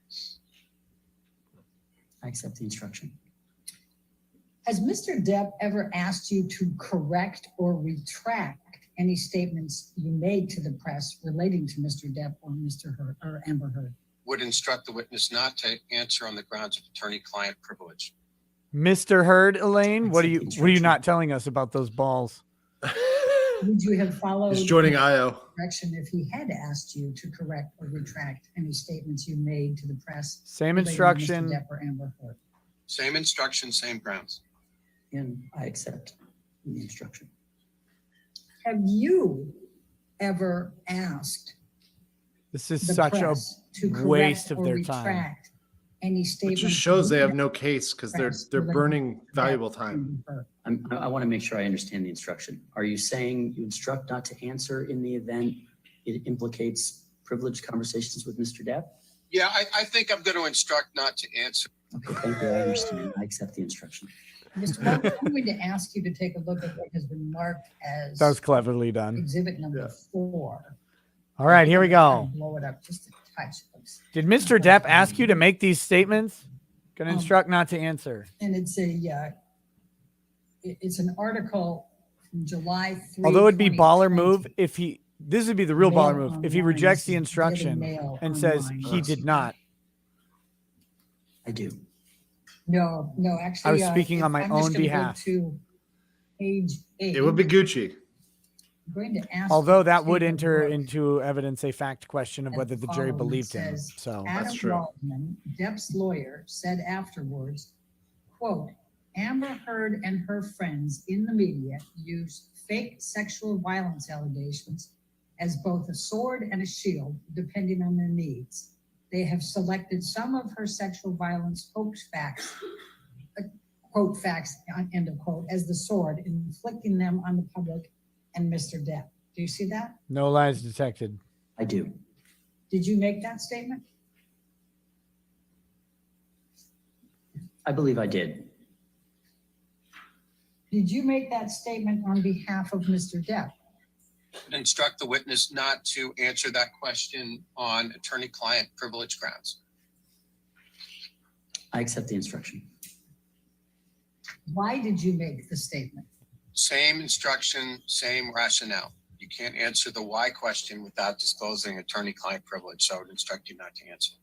Speaker 5: I accept the instruction.
Speaker 4: Has Mr. Depp ever asked you to correct or retract any statements you made to the press relating to Mr. Depp or Mr. Heard or Amber Heard?
Speaker 6: Would instruct the witness not to answer on the grounds of attorney-client privilege.
Speaker 2: Mr. Heard, Elaine, what are
Speaker 5: Accept the
Speaker 2: you
Speaker 5: instruction.
Speaker 2: not telling us about those balls?
Speaker 4: Would you have followed
Speaker 3: He's joining IO.
Speaker 4: direction if he had asked you to correct or retract any statements you made to the press?
Speaker 2: Same
Speaker 4: relating to
Speaker 2: instruction.
Speaker 4: Mr. Depp or Amber Heard?
Speaker 6: Same instruction, same grounds.
Speaker 5: And I accept the instruction.
Speaker 4: Have you ever asked
Speaker 2: This is
Speaker 4: the
Speaker 2: such a
Speaker 4: press to correct
Speaker 2: waste of
Speaker 4: or
Speaker 2: their time.
Speaker 4: retract any
Speaker 3: It
Speaker 4: statements?
Speaker 3: just shows they
Speaker 4: you
Speaker 3: have
Speaker 4: made
Speaker 3: no case because they're
Speaker 4: Press
Speaker 3: they're
Speaker 4: relating
Speaker 3: burning
Speaker 4: to
Speaker 3: valuable
Speaker 4: Depp
Speaker 3: time.
Speaker 4: or Heard?
Speaker 5: I want to make sure I understand the instruction. Are you saying you instruct not to answer in the event it implicates privileged conversations with Mr. Depp?
Speaker 6: Yeah, I think I'm going to instruct not to answer.
Speaker 5: Okay, thank you. I understand. I accept the instruction.
Speaker 4: Mr. Waldman, I'm going to ask you to take a look at what has been marked as
Speaker 2: That was cleverly done.
Speaker 4: exhibit number
Speaker 3: Yeah.
Speaker 4: 4.
Speaker 2: All right, here we go.
Speaker 4: Blow it up just a touch. Folks.
Speaker 2: Did Mr. Depp ask you to make these statements? Gonna instruct not to answer.
Speaker 4: And it's it's an article from July 3.
Speaker 2: Although it'd be baller
Speaker 4: 2020.
Speaker 2: move if this would be the real baller
Speaker 4: Mail
Speaker 2: move if he
Speaker 4: online.
Speaker 2: rejects
Speaker 4: This
Speaker 2: the
Speaker 4: is Daily
Speaker 2: instruction
Speaker 4: Mail
Speaker 2: and says
Speaker 4: online.
Speaker 2: he did not.
Speaker 5: I do.
Speaker 4: No, actually.
Speaker 2: I was speaking on my
Speaker 4: I'm just
Speaker 2: own
Speaker 4: gonna go
Speaker 2: behalf.
Speaker 4: To page 8.
Speaker 3: It would be Gucci.
Speaker 4: I'm going to ask
Speaker 2: Although
Speaker 4: you to
Speaker 2: that would
Speaker 4: take a
Speaker 2: enter
Speaker 4: look
Speaker 2: into evidence a fact question of
Speaker 4: at
Speaker 2: whether the jury
Speaker 4: following. It
Speaker 2: believed him.
Speaker 4: says,
Speaker 2: So
Speaker 4: Adam
Speaker 3: true.
Speaker 4: Waldman, Depp's lawyer, said afterwards, quote, Amber Heard and her friends in the media use fake sexual violence allegations as both a sword and a shield, depending on their needs. They have selected some of her sexual violence hoax facts, quote facts, end of quote, as the sword, inflicting them on the public and Mr. Depp. Do you see that?
Speaker 2: no lies detected.
Speaker 5: I do.
Speaker 4: Did you make that statement?
Speaker 5: I believe I did.
Speaker 4: Did you make that statement on behalf of Mr. Depp?
Speaker 6: would instruct the witness not to answer that question on attorney-client privilege grounds.
Speaker 5: I accept the instruction.
Speaker 4: Why did you make the statement?
Speaker 6: Same instruction, same rationale. You can't answer the why question without disclosing attorney-client privilege, so I would instruct you not to answer.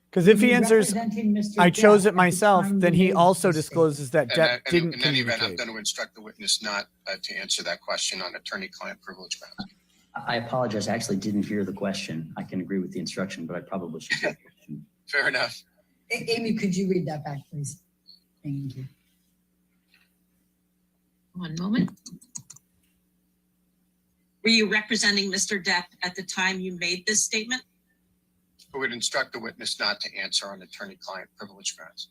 Speaker 2: Because if
Speaker 4: Were
Speaker 2: he
Speaker 4: you
Speaker 2: answers,
Speaker 4: representing Mr.
Speaker 2: I chose
Speaker 4: Depp
Speaker 2: it
Speaker 4: at the
Speaker 2: myself,
Speaker 4: time
Speaker 2: then
Speaker 4: you
Speaker 2: he
Speaker 4: made
Speaker 2: also
Speaker 4: the statement?
Speaker 2: discloses that
Speaker 6: And
Speaker 2: Depp didn't
Speaker 6: in any event, I'm
Speaker 2: communicate.
Speaker 6: going to instruct the witness not to answer that question on attorney-client privilege grounds.
Speaker 5: I apologize. I actually didn't hear the question. I can agree with the instruction, but I probably should hear the question.
Speaker 6: Fair enough.
Speaker 4: Amy, could you read that back, please? Thank you.
Speaker 7: One moment. Were you representing Mr. Depp at the time you made this statement?
Speaker 6: I would instruct the witness not to answer on attorney-client privilege grounds.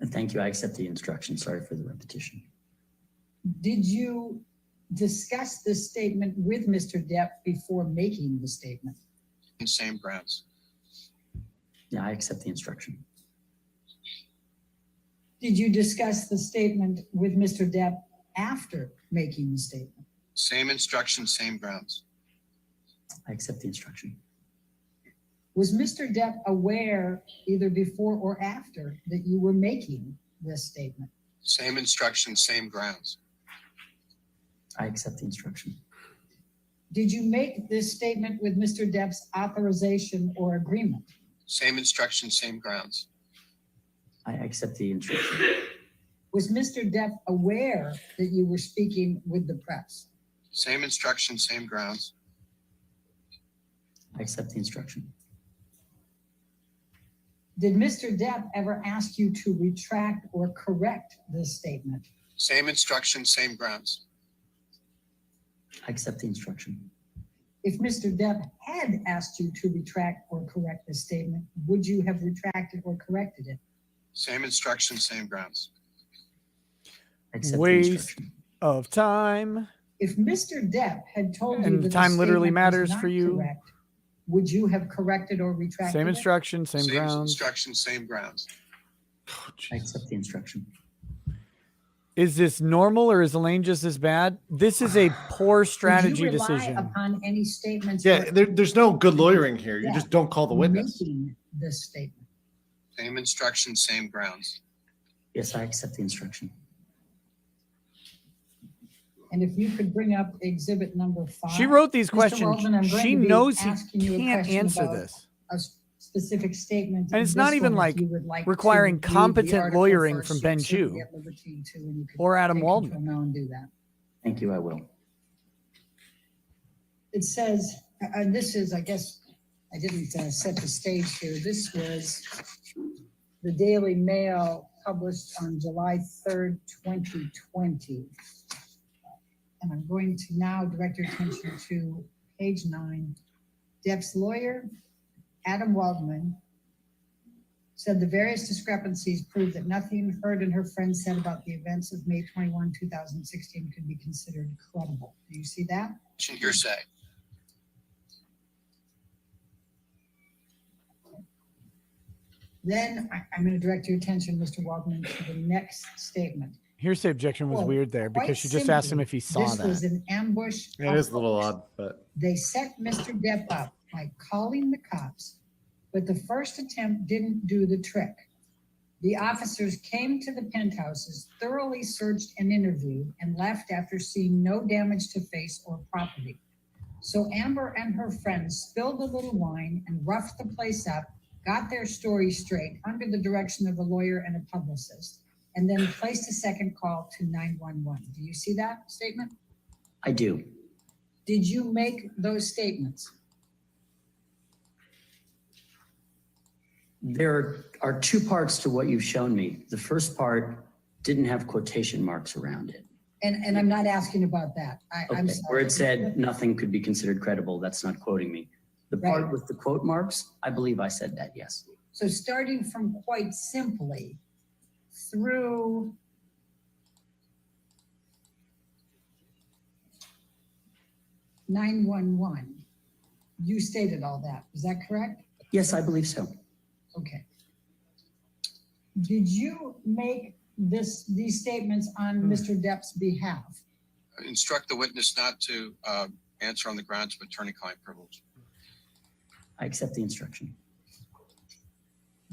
Speaker 5: And thank you. I accept the instruction. Sorry for the repetition.
Speaker 4: Did you discuss this statement with Mr. Depp before making the statement?
Speaker 6: On same grounds.
Speaker 5: Yeah, I accept the instruction.
Speaker 4: Did you discuss the statement with Mr. Depp after making the statement?
Speaker 6: Same instruction, same grounds.
Speaker 5: I accept the instruction.
Speaker 4: Was Mr. Depp aware either before or after that you were making this statement?
Speaker 6: Same instruction, same grounds.
Speaker 5: I accept the instruction.
Speaker 4: Did you make this statement with Mr. Depp's authorization or agreement?
Speaker 6: Same instruction, same grounds.
Speaker 5: I accept the instruction.
Speaker 4: Was Mr. Depp aware that you were speaking with the press?
Speaker 6: Same instruction, same grounds.
Speaker 5: I accept the instruction.
Speaker 4: Did Mr. Depp ever ask you to retract or correct this statement?
Speaker 6: Same instruction, same grounds.
Speaker 5: I accept the instruction.
Speaker 4: If Mr. Depp had asked you to retract or correct this statement, would you have retracted or corrected it?
Speaker 6: Same instruction, same grounds.
Speaker 5: I accept the
Speaker 2: Waste
Speaker 5: instruction.
Speaker 2: of time.
Speaker 4: If Mr. Depp had told you
Speaker 2: And
Speaker 4: that the
Speaker 2: time literally
Speaker 4: statement was
Speaker 2: matters
Speaker 4: not
Speaker 2: for you.
Speaker 4: correct, would you have corrected or retracted
Speaker 2: Same
Speaker 4: it?
Speaker 2: instruction, same grounds.
Speaker 6: Instruction, same grounds.
Speaker 3: Oh,
Speaker 5: I
Speaker 3: jeez.
Speaker 5: accept the instruction.
Speaker 2: Is this normal or is Elaine just as bad? This is a poor strategy
Speaker 4: Would you rely
Speaker 2: decision.
Speaker 4: upon any statements?
Speaker 3: Yeah,
Speaker 4: or
Speaker 3: there's no good lawyering here. You
Speaker 4: Yeah.
Speaker 3: just don't call the witness.
Speaker 4: making this statement?
Speaker 6: Same instruction, same grounds.
Speaker 5: Yes, I accept the instruction.
Speaker 4: And if you could bring up exhibit number 5.
Speaker 2: She wrote these
Speaker 4: Mr.
Speaker 2: questions.
Speaker 4: Waldman, I'm going
Speaker 2: She
Speaker 4: to be
Speaker 2: knows he
Speaker 4: asking you a
Speaker 2: can't
Speaker 4: question
Speaker 2: answer
Speaker 4: about
Speaker 2: this.
Speaker 4: a specific statement.
Speaker 2: And it's
Speaker 4: in
Speaker 2: not
Speaker 4: this
Speaker 2: even,
Speaker 4: one, if
Speaker 2: like,
Speaker 4: you would like to
Speaker 2: requiring
Speaker 4: read the
Speaker 2: competent
Speaker 4: article
Speaker 2: lawyering
Speaker 4: first,
Speaker 2: from
Speaker 4: you
Speaker 2: Ben
Speaker 4: certainly
Speaker 2: Chu
Speaker 4: get liberty to, and you could
Speaker 2: or Adam
Speaker 4: take
Speaker 2: Waldman.
Speaker 4: control now and do that.
Speaker 5: Thank you. I will.
Speaker 4: It says, and this is, I guess, I didn't set the stage here. This was the Daily Mail published on July 3rd, 2020. And I'm going to now direct your attention to page 9. Depp's lawyer, Adam Waldman, said the various discrepancies prove that nothing heard and her friends said about the events of May 21, 2016 could be considered credible. Do you see that?
Speaker 6: Hearsay.
Speaker 4: Then I'm going to direct your attention, Mr. Waldman, to the next statement.
Speaker 2: Hearsay objection was
Speaker 4: Well,
Speaker 2: weird there
Speaker 4: quite
Speaker 2: because she just asked him
Speaker 4: simply,
Speaker 2: if he saw
Speaker 4: This was
Speaker 2: that.
Speaker 4: an ambush.
Speaker 3: It is a little odd, but
Speaker 4: They set Mr. Depp up by calling the cops, but the first attempt didn't do the trick. The officers came to the penthouses, thoroughly searched and interviewed, and left after seeing no damage to face or property. So Amber and her friends spilled a little wine and roughed the place up, got their story straight under the direction of a lawyer and a publicist, and then placed a second call to 911. Do you see that statement?
Speaker 5: I do.
Speaker 4: Did you make those statements?
Speaker 5: There are two parts to what you've shown me. The first part didn't have quotation marks around it.
Speaker 4: And I'm not asking about that. I'm
Speaker 5: Okay,
Speaker 4: sorry.
Speaker 5: where it said nothing could be considered credible, that's not quoting me. The part
Speaker 4: Right.
Speaker 5: with the quote marks, I believe I said that, yes.
Speaker 4: So starting from quite simply through (911), you stated all that. Is that correct?
Speaker 5: Yes, I believe so.
Speaker 4: Okay. Did you make these statements on Mr. Depp's behalf?
Speaker 6: Instruct the witness not to answer on the grounds of attorney-client privilege.
Speaker 5: I accept the instruction.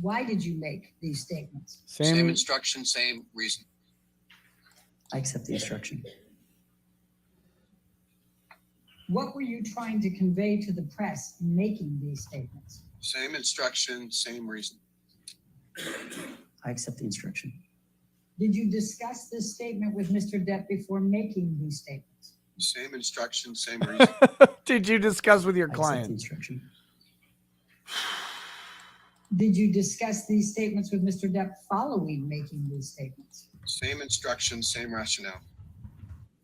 Speaker 4: Why did you make these statements?
Speaker 6: Same
Speaker 2: Same.
Speaker 6: instruction, same reason.
Speaker 5: I accept the instruction.
Speaker 4: What were you trying to convey to the press in making these statements?
Speaker 6: Same instruction, same reason.
Speaker 5: I accept the instruction.
Speaker 4: Did you discuss this statement with Mr. Depp before making these statements?
Speaker 6: Same instruction, same reason.
Speaker 2: Did you discuss with your
Speaker 5: I accept the
Speaker 2: client?
Speaker 5: instruction.
Speaker 4: Did you discuss these statements with Mr. Depp following making these statements?
Speaker 6: Same instruction, same rationale.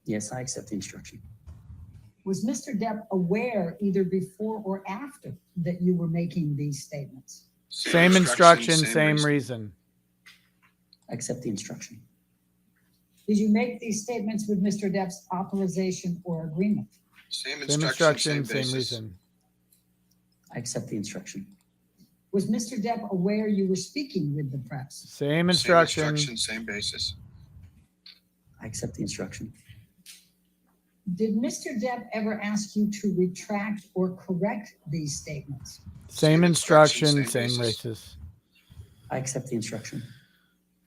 Speaker 5: Yes, I accept the instruction.
Speaker 4: Was Mr. Depp aware either before or after that you were making these statements?
Speaker 2: Same instruction, same reason.
Speaker 5: I accept the instruction.
Speaker 4: Did you make these statements with Mr. Depp's authorization or agreement?
Speaker 6: Same
Speaker 2: Same
Speaker 6: instruction,
Speaker 2: instruction,
Speaker 6: same
Speaker 2: same
Speaker 6: basis.
Speaker 2: reason.
Speaker 5: I accept the instruction.
Speaker 4: Was Mr. Depp aware you were speaking with the press?
Speaker 2: Same instruction.
Speaker 6: Same instruction, same basis.
Speaker 5: I accept the instruction.
Speaker 4: Did Mr. Depp ever ask you to retract or correct these statements?
Speaker 2: Same instruction,
Speaker 6: same
Speaker 2: same
Speaker 6: basis.
Speaker 2: basis.
Speaker 5: I accept the instruction.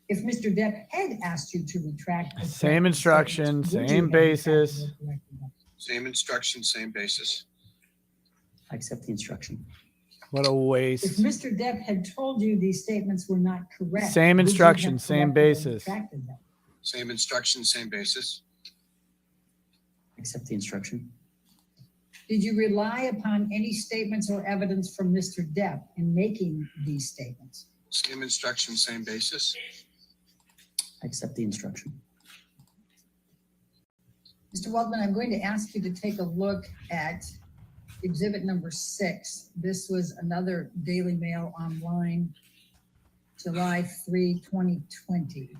Speaker 4: If Mr. Depp had asked you to retract. or
Speaker 2: Same
Speaker 4: correct these
Speaker 2: instruction,
Speaker 4: statements, would you
Speaker 2: same
Speaker 4: have retracted
Speaker 2: basis.
Speaker 4: or corrected them?
Speaker 6: Same instruction, same basis.
Speaker 5: I accept the instruction.
Speaker 2: What a
Speaker 4: If
Speaker 2: waste.
Speaker 4: Mr. Depp had told you these statements were not correct.
Speaker 2: Same
Speaker 4: would you
Speaker 2: instruction,
Speaker 4: have
Speaker 2: same
Speaker 4: corrected or
Speaker 2: basis.
Speaker 4: retracted them?
Speaker 6: Same instruction, same basis.
Speaker 5: I accept the instruction.
Speaker 4: Did you rely upon any statements or evidence from Mr. Depp in making these statements?
Speaker 6: Same instruction, same basis.
Speaker 5: I accept the instruction.
Speaker 4: Mr. Waldman, I'm going to ask you to take a look at exhibit number 6. This was another Daily Mail online, July 3, 2020.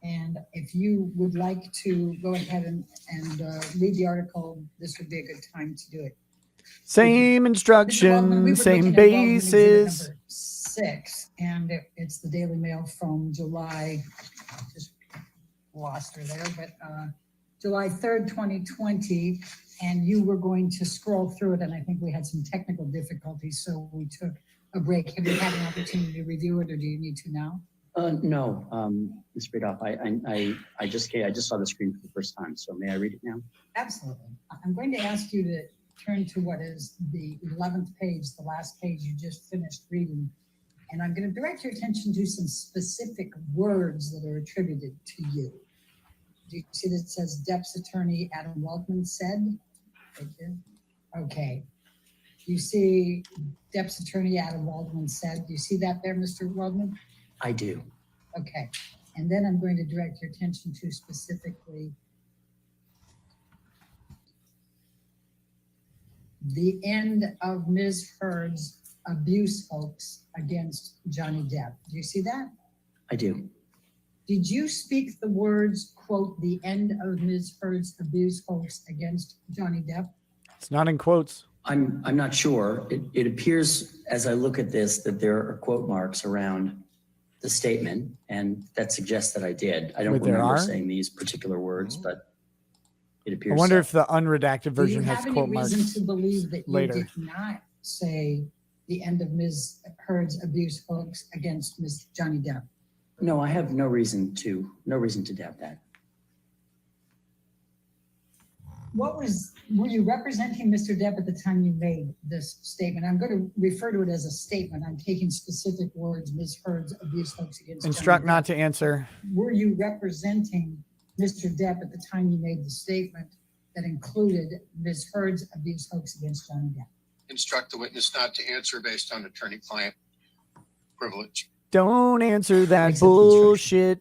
Speaker 4: And if you would like to go ahead and read the article, this would be a good time to do it.
Speaker 2: Same
Speaker 4: Mr. Waldman, we
Speaker 2: instruction,
Speaker 4: were
Speaker 2: same
Speaker 4: looking at Waldman exhibit
Speaker 2: basis.
Speaker 4: number 6, and it's the Daily Mail from July, just lost her there, but July 3rd, 2020, and you were going to scroll through it, and I think we had some technical difficulties, so we took a break. Have you had an opportunity to review it, or do you need to now?
Speaker 5: No, Ms. Bredoff, I just saw the screen for the first time, so may I read it now?
Speaker 4: Absolutely. I'm going to ask you to turn to what is the 11th page, the last page you just finished reading. And I'm going to direct your attention to some specific words that are attributed to you. Do you see that it says Depp's attorney Adam Waldman said? Right there? Okay. You see Depp's attorney Adam Waldman said. Do you see that there, Mr. Waldman?
Speaker 5: I do.
Speaker 4: Okay. And then I'm going to direct your attention to specifically the end of Ms. Heard's abuse hoax against Johnny Depp. Do you see that?
Speaker 5: I do.
Speaker 4: Did you speak the words, quote, the end of Ms. Heard's abuse hoax against Johnny Depp?
Speaker 2: It's not in quotes.
Speaker 5: I'm not sure. It appears as I look at this that there are quote marks around the statement, and that suggests that I did. I don't
Speaker 2: Wait, there
Speaker 5: remember
Speaker 2: are?
Speaker 5: saying these particular words, but it
Speaker 2: I
Speaker 5: appears.
Speaker 2: wonder
Speaker 5: so.
Speaker 2: if the unredacted
Speaker 4: Do you
Speaker 2: version has
Speaker 4: have any
Speaker 2: quote
Speaker 4: reason
Speaker 2: marks.
Speaker 4: to believe that you
Speaker 2: later.
Speaker 4: did not say the end of Ms. Heard's abuse hoax against Ms. Johnny Depp?
Speaker 5: No, I have no reason to doubt that.
Speaker 4: Were you representing Mr. Depp at the time you made this statement? I'm going to refer to it as a statement. I'm taking specific words, Ms. Heard's abuse hoax against Johnny
Speaker 2: Instruct
Speaker 4: Depp.
Speaker 2: not to answer.
Speaker 4: Were you representing Mr. Depp at the time you made the statement that included Ms. Heard's abuse hoax against Johnny Depp?
Speaker 6: Instruct the witness not to answer based on attorney-client privilege.
Speaker 2: Don't answer that
Speaker 5: Accept the instruction.
Speaker 2: bullshit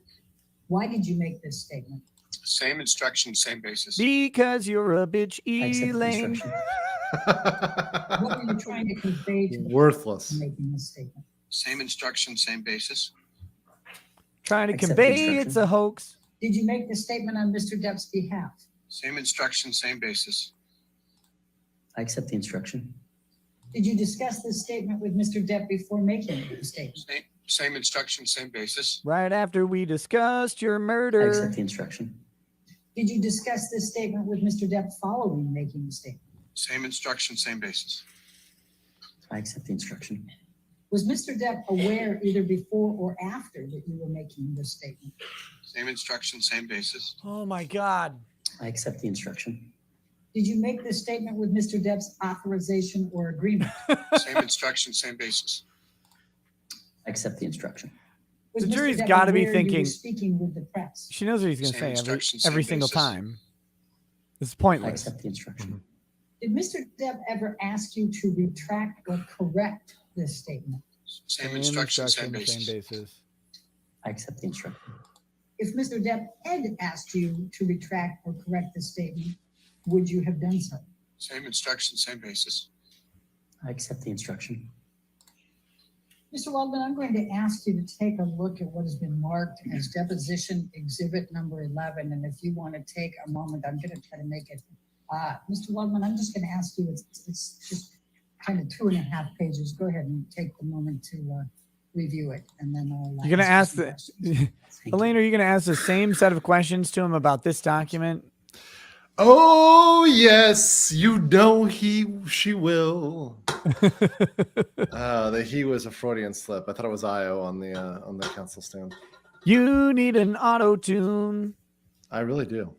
Speaker 4: Why did you make this statement?
Speaker 6: Same instruction, same basis.
Speaker 2: because you're a bitch,
Speaker 5: I accept the
Speaker 2: Elaine.
Speaker 5: instruction.
Speaker 4: What were you trying to convey to the
Speaker 3: Worthless.
Speaker 4: person making this statement?
Speaker 6: Same instruction, same basis.
Speaker 2: Trying to
Speaker 5: Accept the
Speaker 2: convey
Speaker 5: instruction.
Speaker 2: it's a hoax.
Speaker 4: Did you make this statement on Mr. Depp's behalf?
Speaker 6: Same instruction, same basis.
Speaker 5: I accept the instruction.
Speaker 4: Did you discuss this statement with Mr. Depp before making the statement?
Speaker 6: Same instruction, same basis.
Speaker 2: Right after we discussed your
Speaker 5: I
Speaker 2: murder.
Speaker 5: accept the instruction.
Speaker 4: Did you discuss this statement with Mr. Depp following making the statement?
Speaker 6: Same instruction, same basis.
Speaker 5: I accept the instruction.
Speaker 4: Was Mr. Depp aware either before or after that you were making this statement?
Speaker 6: Same instruction, same basis.
Speaker 2: Oh my God.
Speaker 5: I accept the instruction.
Speaker 4: Did you make this statement with Mr. Depp's authorization or agreement?
Speaker 6: Same instruction, same basis.
Speaker 5: I accept the instruction.
Speaker 4: Was
Speaker 2: The
Speaker 4: Mr.
Speaker 2: jury's
Speaker 4: Depp
Speaker 2: gotta be
Speaker 4: aware you were
Speaker 2: thinking-
Speaker 4: speaking with the press?
Speaker 2: She knows what he's going to
Speaker 6: Same
Speaker 2: say
Speaker 6: instruction,
Speaker 2: every
Speaker 6: same
Speaker 2: single
Speaker 6: basis.
Speaker 2: time. It's
Speaker 5: I
Speaker 2: pointless.
Speaker 5: accept the instruction.
Speaker 4: Did Mr. Depp ever ask you to retract or correct this statement?
Speaker 6: Same instruction, same
Speaker 2: same
Speaker 6: basis.
Speaker 2: basis.
Speaker 5: I accept the instruction.
Speaker 4: If Mr. Depp had asked you to retract or correct this statement, would you have done so?
Speaker 6: Same instruction, same basis.
Speaker 5: I accept the instruction.
Speaker 4: Mr. Waldman, I'm going to ask you to take a look at what has been marked as deposition exhibit number 11. And if you want to take a moment, I'm going to try to make it. Mr. Waldman, I'm just going to ask you, it's just kind of 2.5 pages. Go ahead and take the moment to review it. And then I'll
Speaker 2: You're going to ask
Speaker 4: you some
Speaker 2: the,
Speaker 4: questions.
Speaker 2: Elaine, are you going to ask the same set of questions to him about this document?
Speaker 3: Oh yes, you know she will. The he was a Freudian slip. I thought it was IO on the council stand.
Speaker 2: You need an auto tune.
Speaker 3: I really do.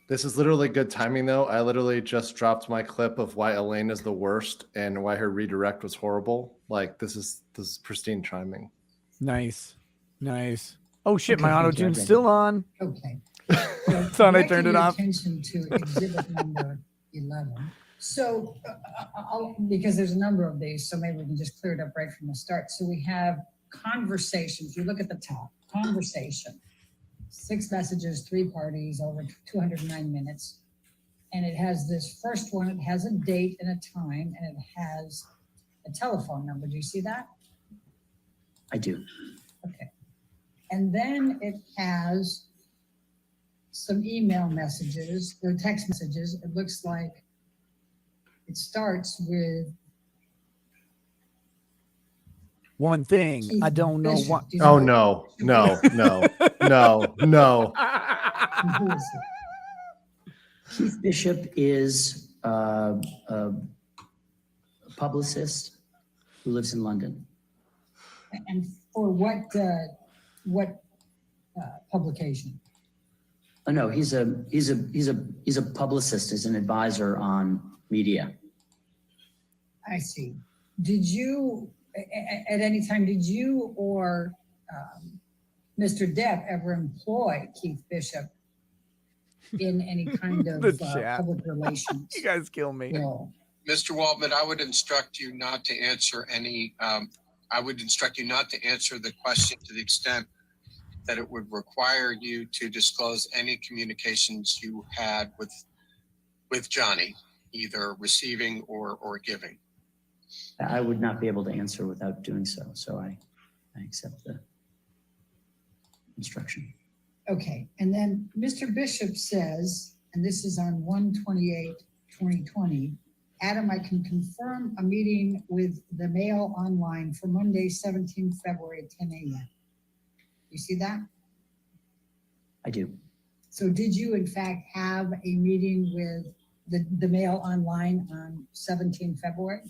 Speaker 3: This is literally good timing, though. I literally just dropped my clip of why Elaine is the worst and why her redirect was horrible. Like this is pristine timing.
Speaker 2: Nice. Nice. Oh shit,
Speaker 4: Okay,
Speaker 2: my auto
Speaker 5: thank you.
Speaker 2: tune's still on.
Speaker 4: Okay.
Speaker 2: Thought I turned it
Speaker 4: Directing your
Speaker 2: off.
Speaker 4: Attention to exhibit number 11. So, because there's a number of these, so maybe we can just clear it up right from the start. So we have conversations. You look at the top, conversation, 6 messages, 3 parties, over 209 minutes. And it has this first one, it has a date and a time, and it has a telephone number. Do you see that?
Speaker 5: I do.
Speaker 4: Okay. And then it has some email messages or text messages. It looks like it starts with
Speaker 2: One thing, I don't know
Speaker 4: Bishop.
Speaker 2: what.
Speaker 4: Do you
Speaker 3: Oh
Speaker 4: know
Speaker 3: no.
Speaker 4: who is it?
Speaker 5: Keith Bishop is a publicist who lives in London.
Speaker 4: And for what publication?
Speaker 5: Oh no, he's a publicist. He's an advisor on media.
Speaker 4: I see. Did you, at any time, did you or Mr. Depp ever employ Keith Bishop in any kind of
Speaker 2: The chat.
Speaker 4: public relations
Speaker 2: You guys kill me.
Speaker 4: role?
Speaker 6: Mr. Waldman, I would instruct you not to answer the question to the extent that it would require you to disclose any communications you had with Johnny, either receiving or giving.
Speaker 5: I would not be able to answer without doing so. So I accept the instruction.
Speaker 4: Okay, and then Mr. Bishop says, and this is on 1/28/2020, Adam, I can confirm a meeting with the Mail Online for Monday, 17th February at 10 a.m. You see that?
Speaker 5: I do.
Speaker 4: So did you in fact have a meeting with the Mail Online on 17th February?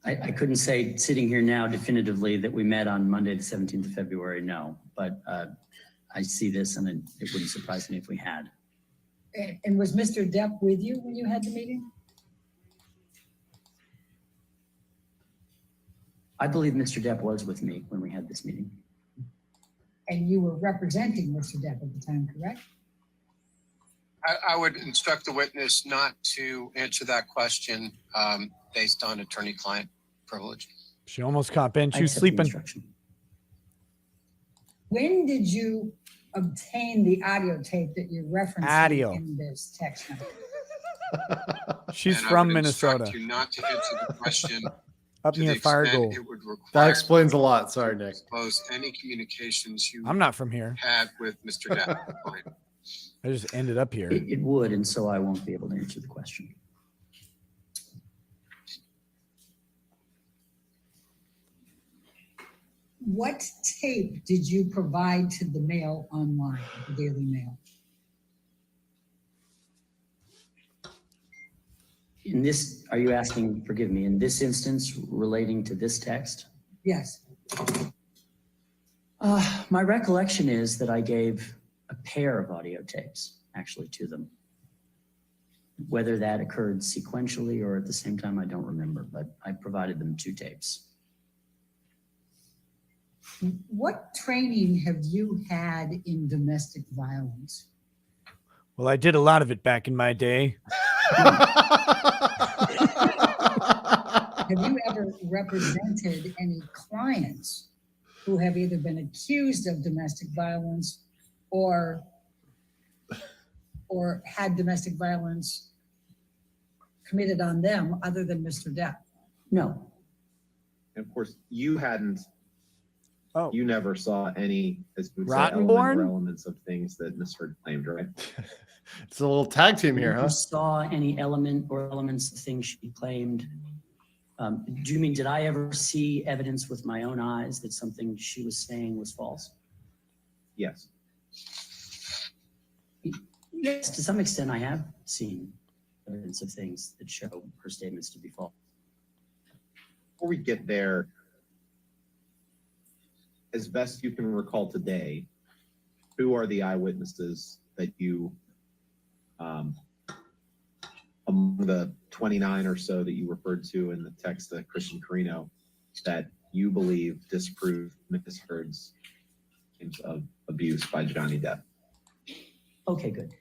Speaker 5: I couldn't say sitting here now definitively that we met on Monday, the 17th of February, no. But I see this and it wouldn't surprise me if we had.
Speaker 4: And was Mr. Depp with you when you had the meeting?
Speaker 5: I believe Mr. Depp was with me when we had this meeting.
Speaker 4: And you were representing Mr. Depp at the time, correct?
Speaker 6: I would instruct the witness not to answer that question based on attorney-client privilege.
Speaker 2: She almost caught Ben
Speaker 5: I
Speaker 2: Chu
Speaker 5: accept the
Speaker 2: sleeping.
Speaker 5: instruction.
Speaker 4: When did you obtain the audio tape that you're referencing
Speaker 2: Audio.
Speaker 4: in this text message?
Speaker 2: She's
Speaker 6: And I
Speaker 2: from
Speaker 6: would
Speaker 2: Minnesota,
Speaker 6: instruct you not to answer the question
Speaker 2: up
Speaker 6: to the
Speaker 2: near
Speaker 6: extent
Speaker 2: Fargo.
Speaker 6: it would
Speaker 3: That
Speaker 6: require
Speaker 3: explains a lot. Sorry, Nick.
Speaker 6: disclose any communications you
Speaker 2: I'm not from here.
Speaker 6: had with Mr. Depp.
Speaker 2: I just ended up here.
Speaker 5: It would, and so I won't be able to answer the question.
Speaker 4: What tape did you provide to the Mail online, the Daily Mail?
Speaker 5: In this, are you asking, forgive me, in this instance relating to this text?
Speaker 4: Yes.
Speaker 5: My recollection is that I gave a pair of audio tapes actually to them. Whether that occurred sequentially or at the same time, I don't remember, but I provided them 2 tapes.
Speaker 4: What training have you had in domestic violence?
Speaker 2: Well, I did a lot of it back in my day.
Speaker 4: Have you ever represented any clients who have either been accused of domestic violence or had domestic violence committed on them other than Mr. Depp?
Speaker 5: No.
Speaker 8: And of course, you hadn't.
Speaker 2: Oh.
Speaker 8: You never saw any, as we would say,
Speaker 2: Rottenborn?
Speaker 8: elements of things that Ms. Heard claimed, right?
Speaker 3: It's a little tag team here,
Speaker 5: Never
Speaker 3: huh?
Speaker 5: saw any element or elements of things she claimed. Do you mean, did I ever see evidence with my own eyes that something she was saying was false?
Speaker 8: Yes.
Speaker 5: Yes, to some extent I have seen evidence of things that show her statements to be false.
Speaker 8: Before we get there, as best you can recall today, who are the eyewitnesses that you, among the 29 or so that you referred to in the text to Christian Carino, that you believe disprove Ms. Heard's claims of abuse by Johnny Depp?
Speaker 5: Okay, good.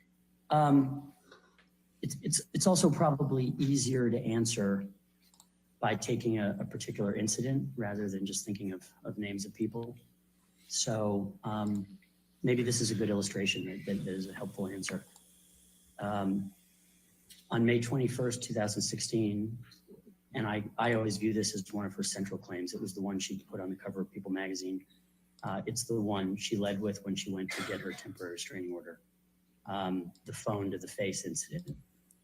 Speaker 5: It's also probably easier to answer by taking a particular incident rather than just thinking of names of people. So maybe this is a good illustration that is a helpful answer. On May 21st, 2016, and I always view this as one of her central claims. It was the one she put on the cover of People magazine. It's the one she led with when she went to get her temporary restraining order. The phone to the face incident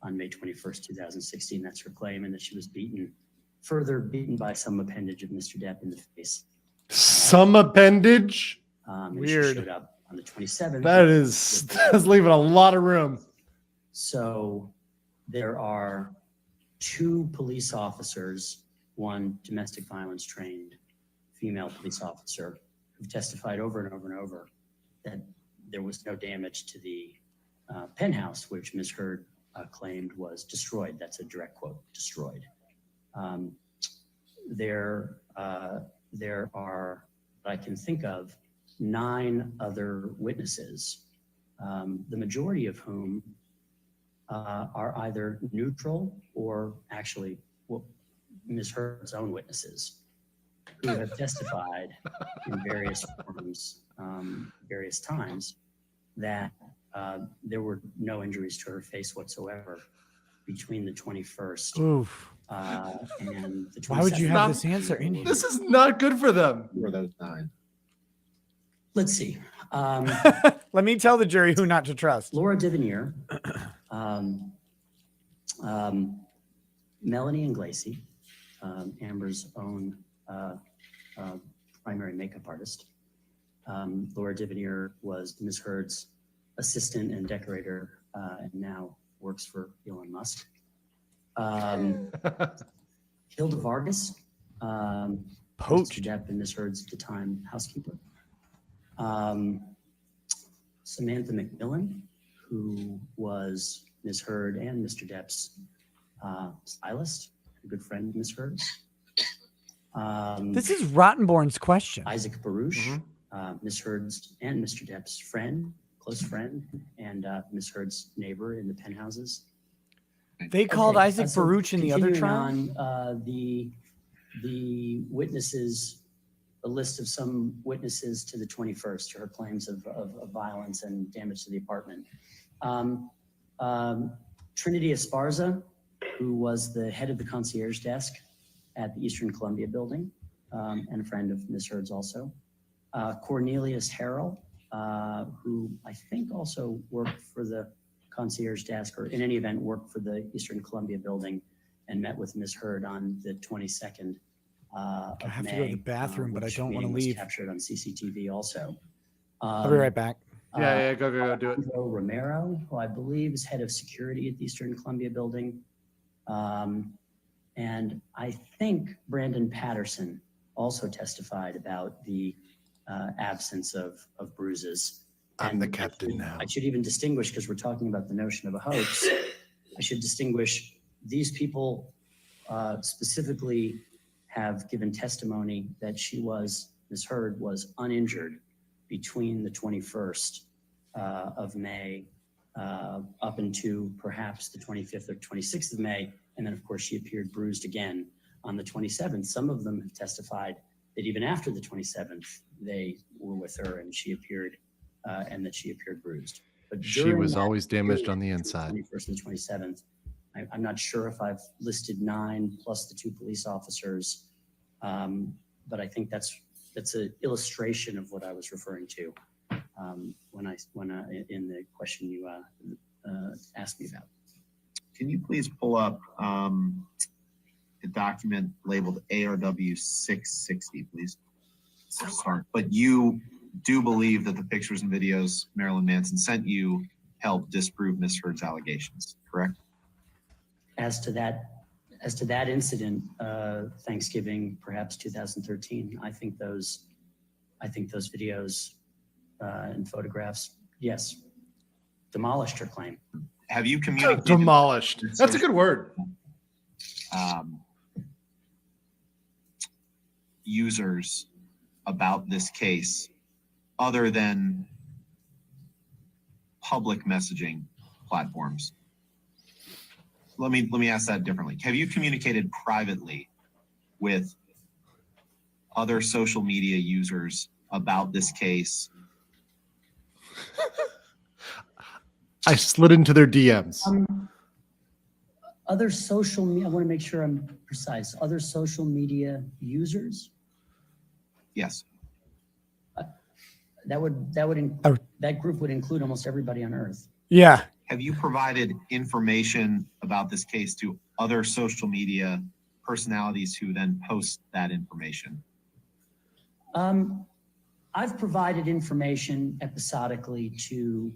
Speaker 5: on May 21st, 2016. That's her claim, and that she was further beaten by some appendage of Mr. Depp in the face.
Speaker 3: Some appendage?
Speaker 5: And
Speaker 2: Weird.
Speaker 5: She showed up on the 27th.
Speaker 3: That's leaving a lot of room.
Speaker 5: So there are 2 police officers, one domestic violence trained female police officer, who've testified over and over and over that there was no damage to the penthouse, which Ms. Heard claimed was destroyed. That's a direct quote, destroyed. There are, I can think of, 9 other witnesses, the majority of whom are either neutral or actually Ms. Heard's own witnesses who have testified in various forms, various times, that there were no injuries to her face whatsoever between the 21st
Speaker 2: Oof.
Speaker 5: and the 22nd.
Speaker 2: Why would you have this answer in here?
Speaker 3: This is not good for them.
Speaker 8: Who are those 9?
Speaker 5: Let's see.
Speaker 2: Let me tell the jury who not to trust.
Speaker 5: Laura Divinier, Melanie Inglesi, Amber's own primary makeup artist. Laura Divinier was Ms. Heard's assistant and decorator, and now works for Elon Musk. Hilda Vargas,
Speaker 2: Poached.
Speaker 5: Mr. Depp and Ms. Heard's at the time housekeeper. Samantha McMillan, who was Ms. Heard and Mr. Depp's stylist, a good friend of Ms. Heard's.
Speaker 2: This is Rottenborn's question.
Speaker 5: Isaac Baruch, Ms. Heard's and Mr. Depp's friend, close friend, and Ms. Heard's neighbor in the penthouses.
Speaker 2: They called
Speaker 5: Okay,
Speaker 2: Isaac
Speaker 5: so
Speaker 2: Baruch in the other
Speaker 5: continuing
Speaker 2: trial?
Speaker 5: on, the witnesses, a list of some witnesses to the 21st, to her claims of violence and damage to the apartment. Trinity Esparza, who was the head of the concierge desk at the Eastern Columbia building, and a friend of Ms. Heard's also. Cornelius Harrell, who I think also worked for the concierge desk, or in any event worked for the Eastern Columbia building, and met with Ms. Heard on the 22nd of
Speaker 2: I have to
Speaker 5: May,
Speaker 2: go to the bathroom, but I
Speaker 5: which
Speaker 2: don't want to
Speaker 5: meeting was
Speaker 2: leave.
Speaker 5: captured on CCTV also.
Speaker 2: I'll be right back.
Speaker 3: Yeah, go do it.
Speaker 5: Alejandro Romero, who I believe is head of security at the Eastern Columbia building. And I think Brandon Patterson also testified about the absence of bruises.
Speaker 3: I'm the
Speaker 5: And
Speaker 3: captain now.
Speaker 5: I should even distinguish, because we're talking about the notion of a hoax, I should distinguish these people specifically have given testimony that Ms. Heard was uninjured between the 21st of May up into perhaps the 25th or 26th of May. And then, of course, she appeared bruised again on the 27th. Some of them have testified that even after the 27th, they were with her and she appeared and that she appeared bruised. But
Speaker 3: She
Speaker 5: during
Speaker 3: was
Speaker 5: that
Speaker 3: always damaged
Speaker 5: period,
Speaker 3: on the
Speaker 5: between
Speaker 3: inside.
Speaker 5: 21st and 27th, I'm not sure if I've listed 9 plus the 2 police officers, but I think that's an illustration of what I was referring to when in the question you asked me about.
Speaker 8: Can you please pull up the document labeled ARW 660, please? Sorry, but you do believe that the pictures and videos Marilyn Manson sent you helped disprove Ms. Heard's allegations, correct?
Speaker 5: As to that incident, Thanksgiving, perhaps 2013, I think those videos and photographs, yes, demolished her claim.
Speaker 8: Have you communicated?
Speaker 3: Demolished. That's a good word.
Speaker 8: Users about this case other than public messaging platforms? Let me ask that differently. Have you communicated privately with other social media users about this case?
Speaker 3: I slid into their DMs.
Speaker 5: Other social media, I want to make sure I'm precise. Other social media users?
Speaker 8: Yes.
Speaker 5: That group would include almost everybody on Earth.
Speaker 2: Yeah.
Speaker 8: Have you provided information about this case to other social media personalities who then post that information?
Speaker 5: I've provided information episodically to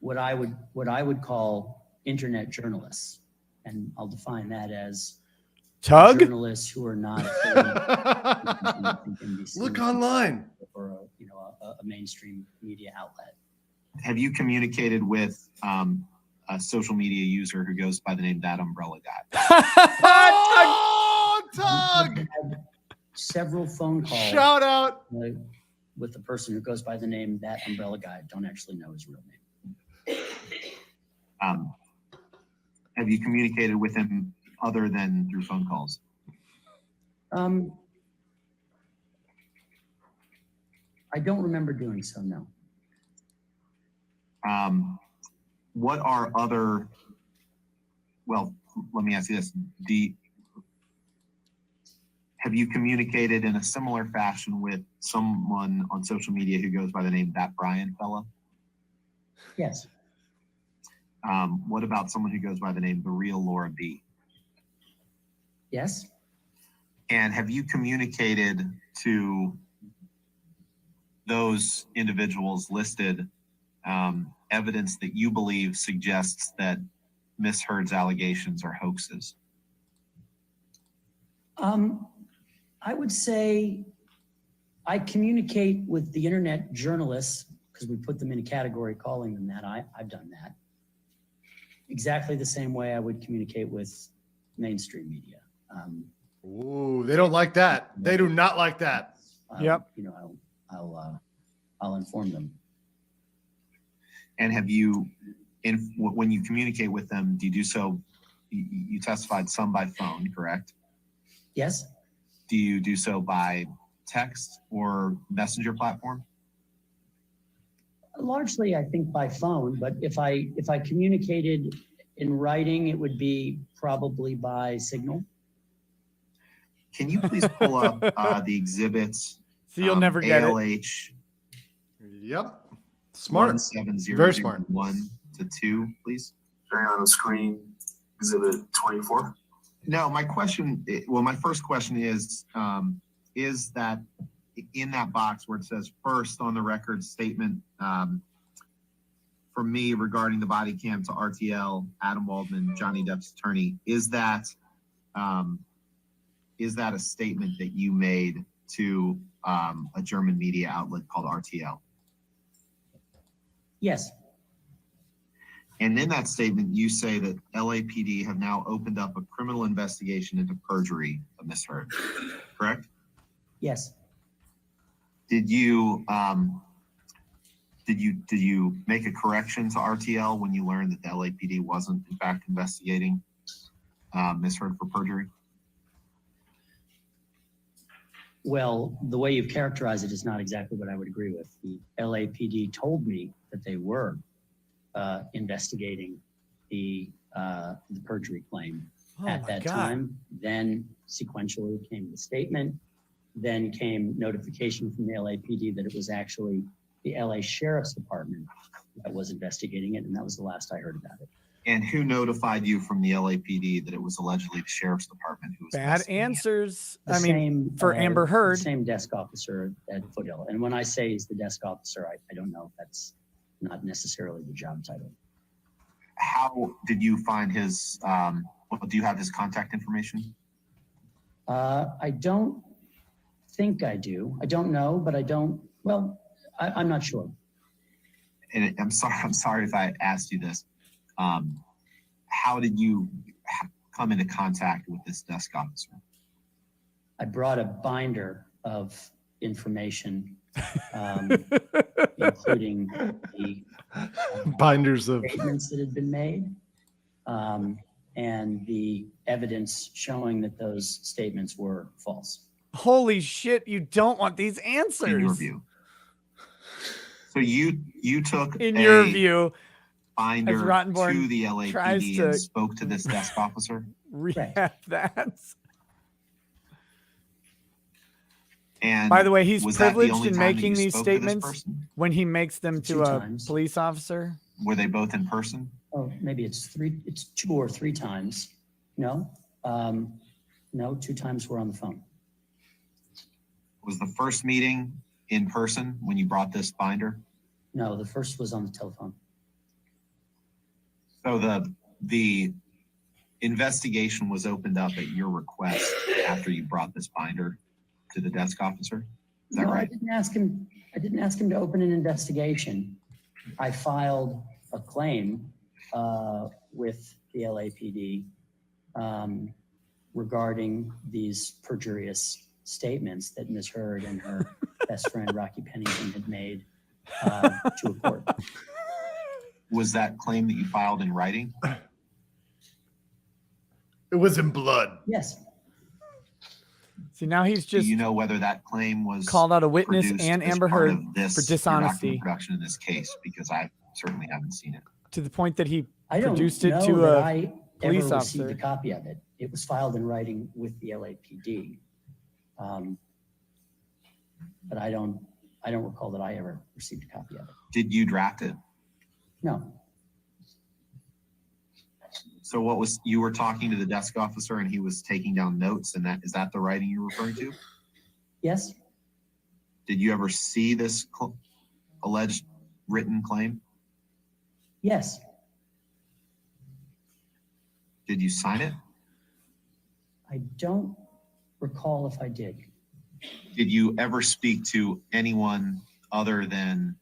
Speaker 5: what I would call internet journalists, and I'll define that as
Speaker 2: Tug?
Speaker 5: journalists who are not
Speaker 3: Look online.
Speaker 5: or a mainstream media outlet.
Speaker 8: Have you communicated with a social media user who goes by the name That Umbrella Guy?
Speaker 3: Oh, Tug!
Speaker 5: I've had several phone calls
Speaker 3: Shout out.
Speaker 5: with the person who goes by the name That Umbrella Guy. I don't actually know his real name.
Speaker 8: Have you communicated with him other than through phone calls?
Speaker 5: I don't remember doing so, no.
Speaker 8: What are other, well, let me ask you this. Have you communicated in a similar fashion with someone on social media who goes by the name That Brian Fella?
Speaker 5: Yes.
Speaker 8: What about someone who goes by the name The Real Laura B?
Speaker 5: Yes.
Speaker 8: And have you communicated to those individuals listed evidence that you believe suggests that Ms. Heard's allegations are hoaxes?
Speaker 5: I would say I communicate with the internet journalists because we put them in a category calling them that. I've done that. Exactly the same way I would communicate with mainstream media.
Speaker 3: Ooh, they don't like that. They do not like that.
Speaker 2: Yep.
Speaker 5: I'll inform them.
Speaker 8: And have you, when you communicate with them, do you do so, you testified some by phone, correct?
Speaker 5: Yes.
Speaker 8: Do you do so by text or messenger platform?
Speaker 5: Largely, I think by phone, but if I communicated in writing, it would be probably by Signal.
Speaker 8: Can you please pull up the exhibits?
Speaker 2: So you'll never get it.
Speaker 8: ALH
Speaker 3: Yep. Smart.
Speaker 8: 17001
Speaker 3: Very smart.
Speaker 8: to 2, please.
Speaker 9: Showing on the screen, exhibit 24.
Speaker 8: No, my question, well, my first question is that in that box where it says first on the record statement from me regarding the body cam to RTL, Adam Waldman, Johnny Depp's attorney, is that a statement that you made to a German media outlet called RTL?
Speaker 5: Yes,
Speaker 8: And in that statement, you say that LAPD have now opened up a criminal investigation into perjury of Ms. Heard, correct?
Speaker 5: yes.
Speaker 8: Did you make a correction to RTL when you learned that the LAPD wasn't in fact investigating Ms. Heard for perjury?
Speaker 5: Well, the way you've characterized it is not exactly what I would agree with. The LAPD told me that they were investigating the perjury claim at that time. Then sequentially came the statement. Then came notification from the LAPD that it was actually the LA Sheriff's Department that was investigating it, and that was the last I heard about it.
Speaker 8: And who notified you from the LAPD that it was allegedly the Sheriff's Department who was
Speaker 2: Bad
Speaker 8: investigating it?
Speaker 2: answers.
Speaker 5: The
Speaker 2: I mean,
Speaker 5: same,
Speaker 2: for Amber Heard.
Speaker 5: the same desk officer at Foothill. And when I say he's the desk officer, I don't know if that's not necessarily the job title.
Speaker 8: How did you find his, do you have his contact information?
Speaker 5: I don't think I do. I don't know, but I don't, well, I'm not sure.
Speaker 8: And I'm sorry if I asked you this. How did you come into contact with this desk officer?
Speaker 5: I brought a binder of information, including the
Speaker 3: Binders of
Speaker 5: statements that had been made, and the evidence showing that those statements were false.
Speaker 2: Holy shit, you don't want these answers.
Speaker 8: In your view. So you took
Speaker 2: In your view,
Speaker 8: binder
Speaker 2: as Rottenborn
Speaker 8: to the
Speaker 2: tries
Speaker 8: LAPD
Speaker 2: to-
Speaker 8: and spoke to this desk officer?
Speaker 2: rehab that.
Speaker 8: And
Speaker 2: By the way, he's
Speaker 8: was that the
Speaker 2: privileged
Speaker 8: only
Speaker 2: in
Speaker 8: time that
Speaker 2: making
Speaker 8: you
Speaker 2: these
Speaker 8: spoke to this
Speaker 2: statements
Speaker 8: person?
Speaker 2: when he makes them to
Speaker 5: 2
Speaker 2: a
Speaker 5: times.
Speaker 2: police officer.
Speaker 8: Were they both in person?
Speaker 5: Oh, maybe it's 2 or 3 times. No, no, 2 times we're on the phone.
Speaker 8: Was the first meeting in person when you brought this binder?
Speaker 5: No, the first was on the telephone.
Speaker 8: So the investigation was opened up at your request after you brought this binder to the desk officer? Is that
Speaker 5: No, I
Speaker 8: right?
Speaker 5: didn't ask him to open an investigation. I filed a claim with the LAPD regarding these perjurious statements that Ms. Heard and her best friend Rocky Pennington had made to a court.
Speaker 8: Was that claim that you filed in writing?
Speaker 3: it was in blood.
Speaker 5: Yes,
Speaker 2: See, now he's
Speaker 8: Do
Speaker 2: just
Speaker 8: you know whether that claim was
Speaker 2: called out a witness
Speaker 8: produced
Speaker 2: and
Speaker 8: as
Speaker 2: Amber
Speaker 8: part
Speaker 2: Heard
Speaker 8: of this,
Speaker 2: for
Speaker 8: your
Speaker 2: dishonesty
Speaker 8: document production in this case? Because I certainly haven't seen it.
Speaker 2: to the point that he
Speaker 5: I don't
Speaker 2: produced it
Speaker 5: know
Speaker 2: to
Speaker 5: that
Speaker 2: a
Speaker 5: I
Speaker 2: police
Speaker 5: ever received
Speaker 2: officer.
Speaker 5: a copy of it. It was filed in writing with the LAPD. But I don't recall that I ever received a copy of it.
Speaker 8: Did you draft it?
Speaker 5: No,
Speaker 8: So what was, you were talking to the desk officer and he was taking down notes, and is that the writing you're referring to?
Speaker 5: yes,
Speaker 8: Did you ever see this alleged written claim?
Speaker 5: yes,
Speaker 8: Did you sign it?
Speaker 5: I don't recall if I did.
Speaker 8: Did you ever speak to anyone other than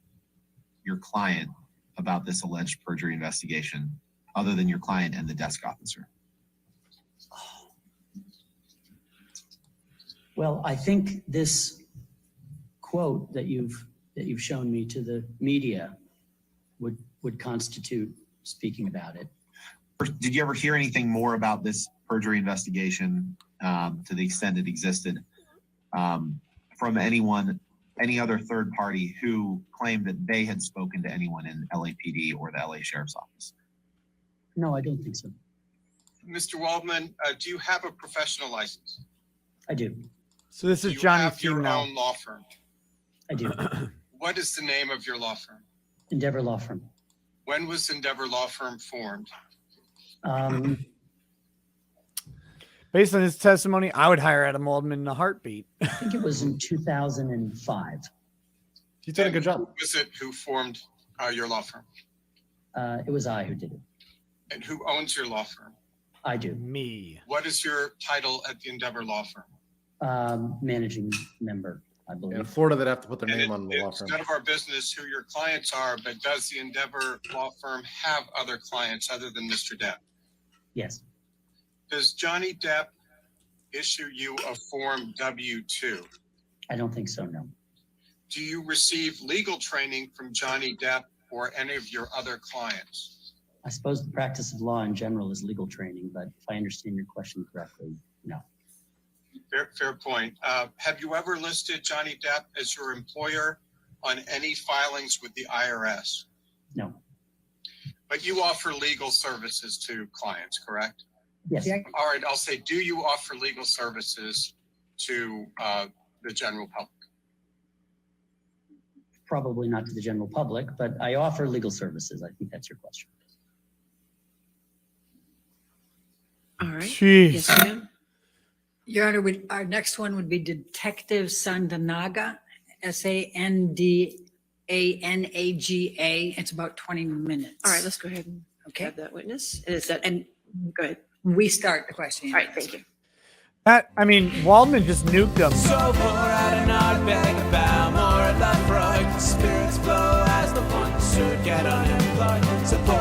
Speaker 8: your client about this alleged perjury investigation, other than your client and the desk officer?
Speaker 5: Well, I think this quote that you've shown me to the media would constitute speaking about it.
Speaker 8: Did you ever hear anything more about this perjury investigation, to the extent it existed, from anyone, any other third party who claimed that they had spoken to anyone in LAPD or the LA Sheriff's Office?
Speaker 5: No, I don't think so.
Speaker 6: Mr. Waldman, do you have a professional license?
Speaker 5: I do.
Speaker 2: So this
Speaker 6: Do
Speaker 2: is
Speaker 6: you
Speaker 2: Johnny
Speaker 6: have your
Speaker 2: Team now.
Speaker 6: own law firm?
Speaker 5: I do.
Speaker 6: What is the name of your law firm?
Speaker 5: Endeavor Law Firm.
Speaker 6: When was Endeavor Law Firm formed?
Speaker 2: Based on his testimony, I would hire Adam Waldman in a heartbeat.
Speaker 5: I think it was in 2005.
Speaker 3: You did a good job.
Speaker 6: Who was it who formed your law firm?
Speaker 5: It was I who did it.
Speaker 6: And who owns your law firm?
Speaker 5: I do.
Speaker 2: Me.
Speaker 6: What is your title at the Endeavor Law Firm?
Speaker 5: Managing member, I
Speaker 3: In
Speaker 5: believe.
Speaker 3: Florida, they'd have to put their
Speaker 6: And
Speaker 3: name on the law
Speaker 6: it's
Speaker 3: firm.
Speaker 6: none of our business who your clients are, but does the Endeavor Law Firm have other clients other than Mr. Depp?
Speaker 5: Yes.
Speaker 6: Does Johnny Depp issue you a Form W-2?
Speaker 5: I don't think so, no.
Speaker 6: Do you receive legal training from Johnny Depp or any of your other clients?
Speaker 5: I suppose the practice of law in general is legal training, but if I understand your question correctly, no.
Speaker 6: Fair point. Have you ever listed Johnny Depp as your employer on any filings with the IRS?
Speaker 5: No.
Speaker 6: But you offer legal services to clients, correct?
Speaker 5: Yes.
Speaker 4: Yeah.
Speaker 6: All right, I'll say, do you offer legal services to the general public?
Speaker 5: Probably not to the general public, but I offer legal services. I think that's your question.
Speaker 9: All right.
Speaker 2: Jeez.
Speaker 9: Yes, ma'am.
Speaker 1: Your Honor, our next one would be Detective Sandanaga, Sandanaga. It's about 20 minutes.
Speaker 9: All right, let's go ahead and
Speaker 1: Okay.
Speaker 9: have that witness. And is that, and go ahead.
Speaker 1: We start the question.
Speaker 9: All right, thank you.
Speaker 2: Waldman just nuked him.
Speaker 10: So pour out an art bag about more of the frog. Spirits flow as the ones who get unemployed. So pour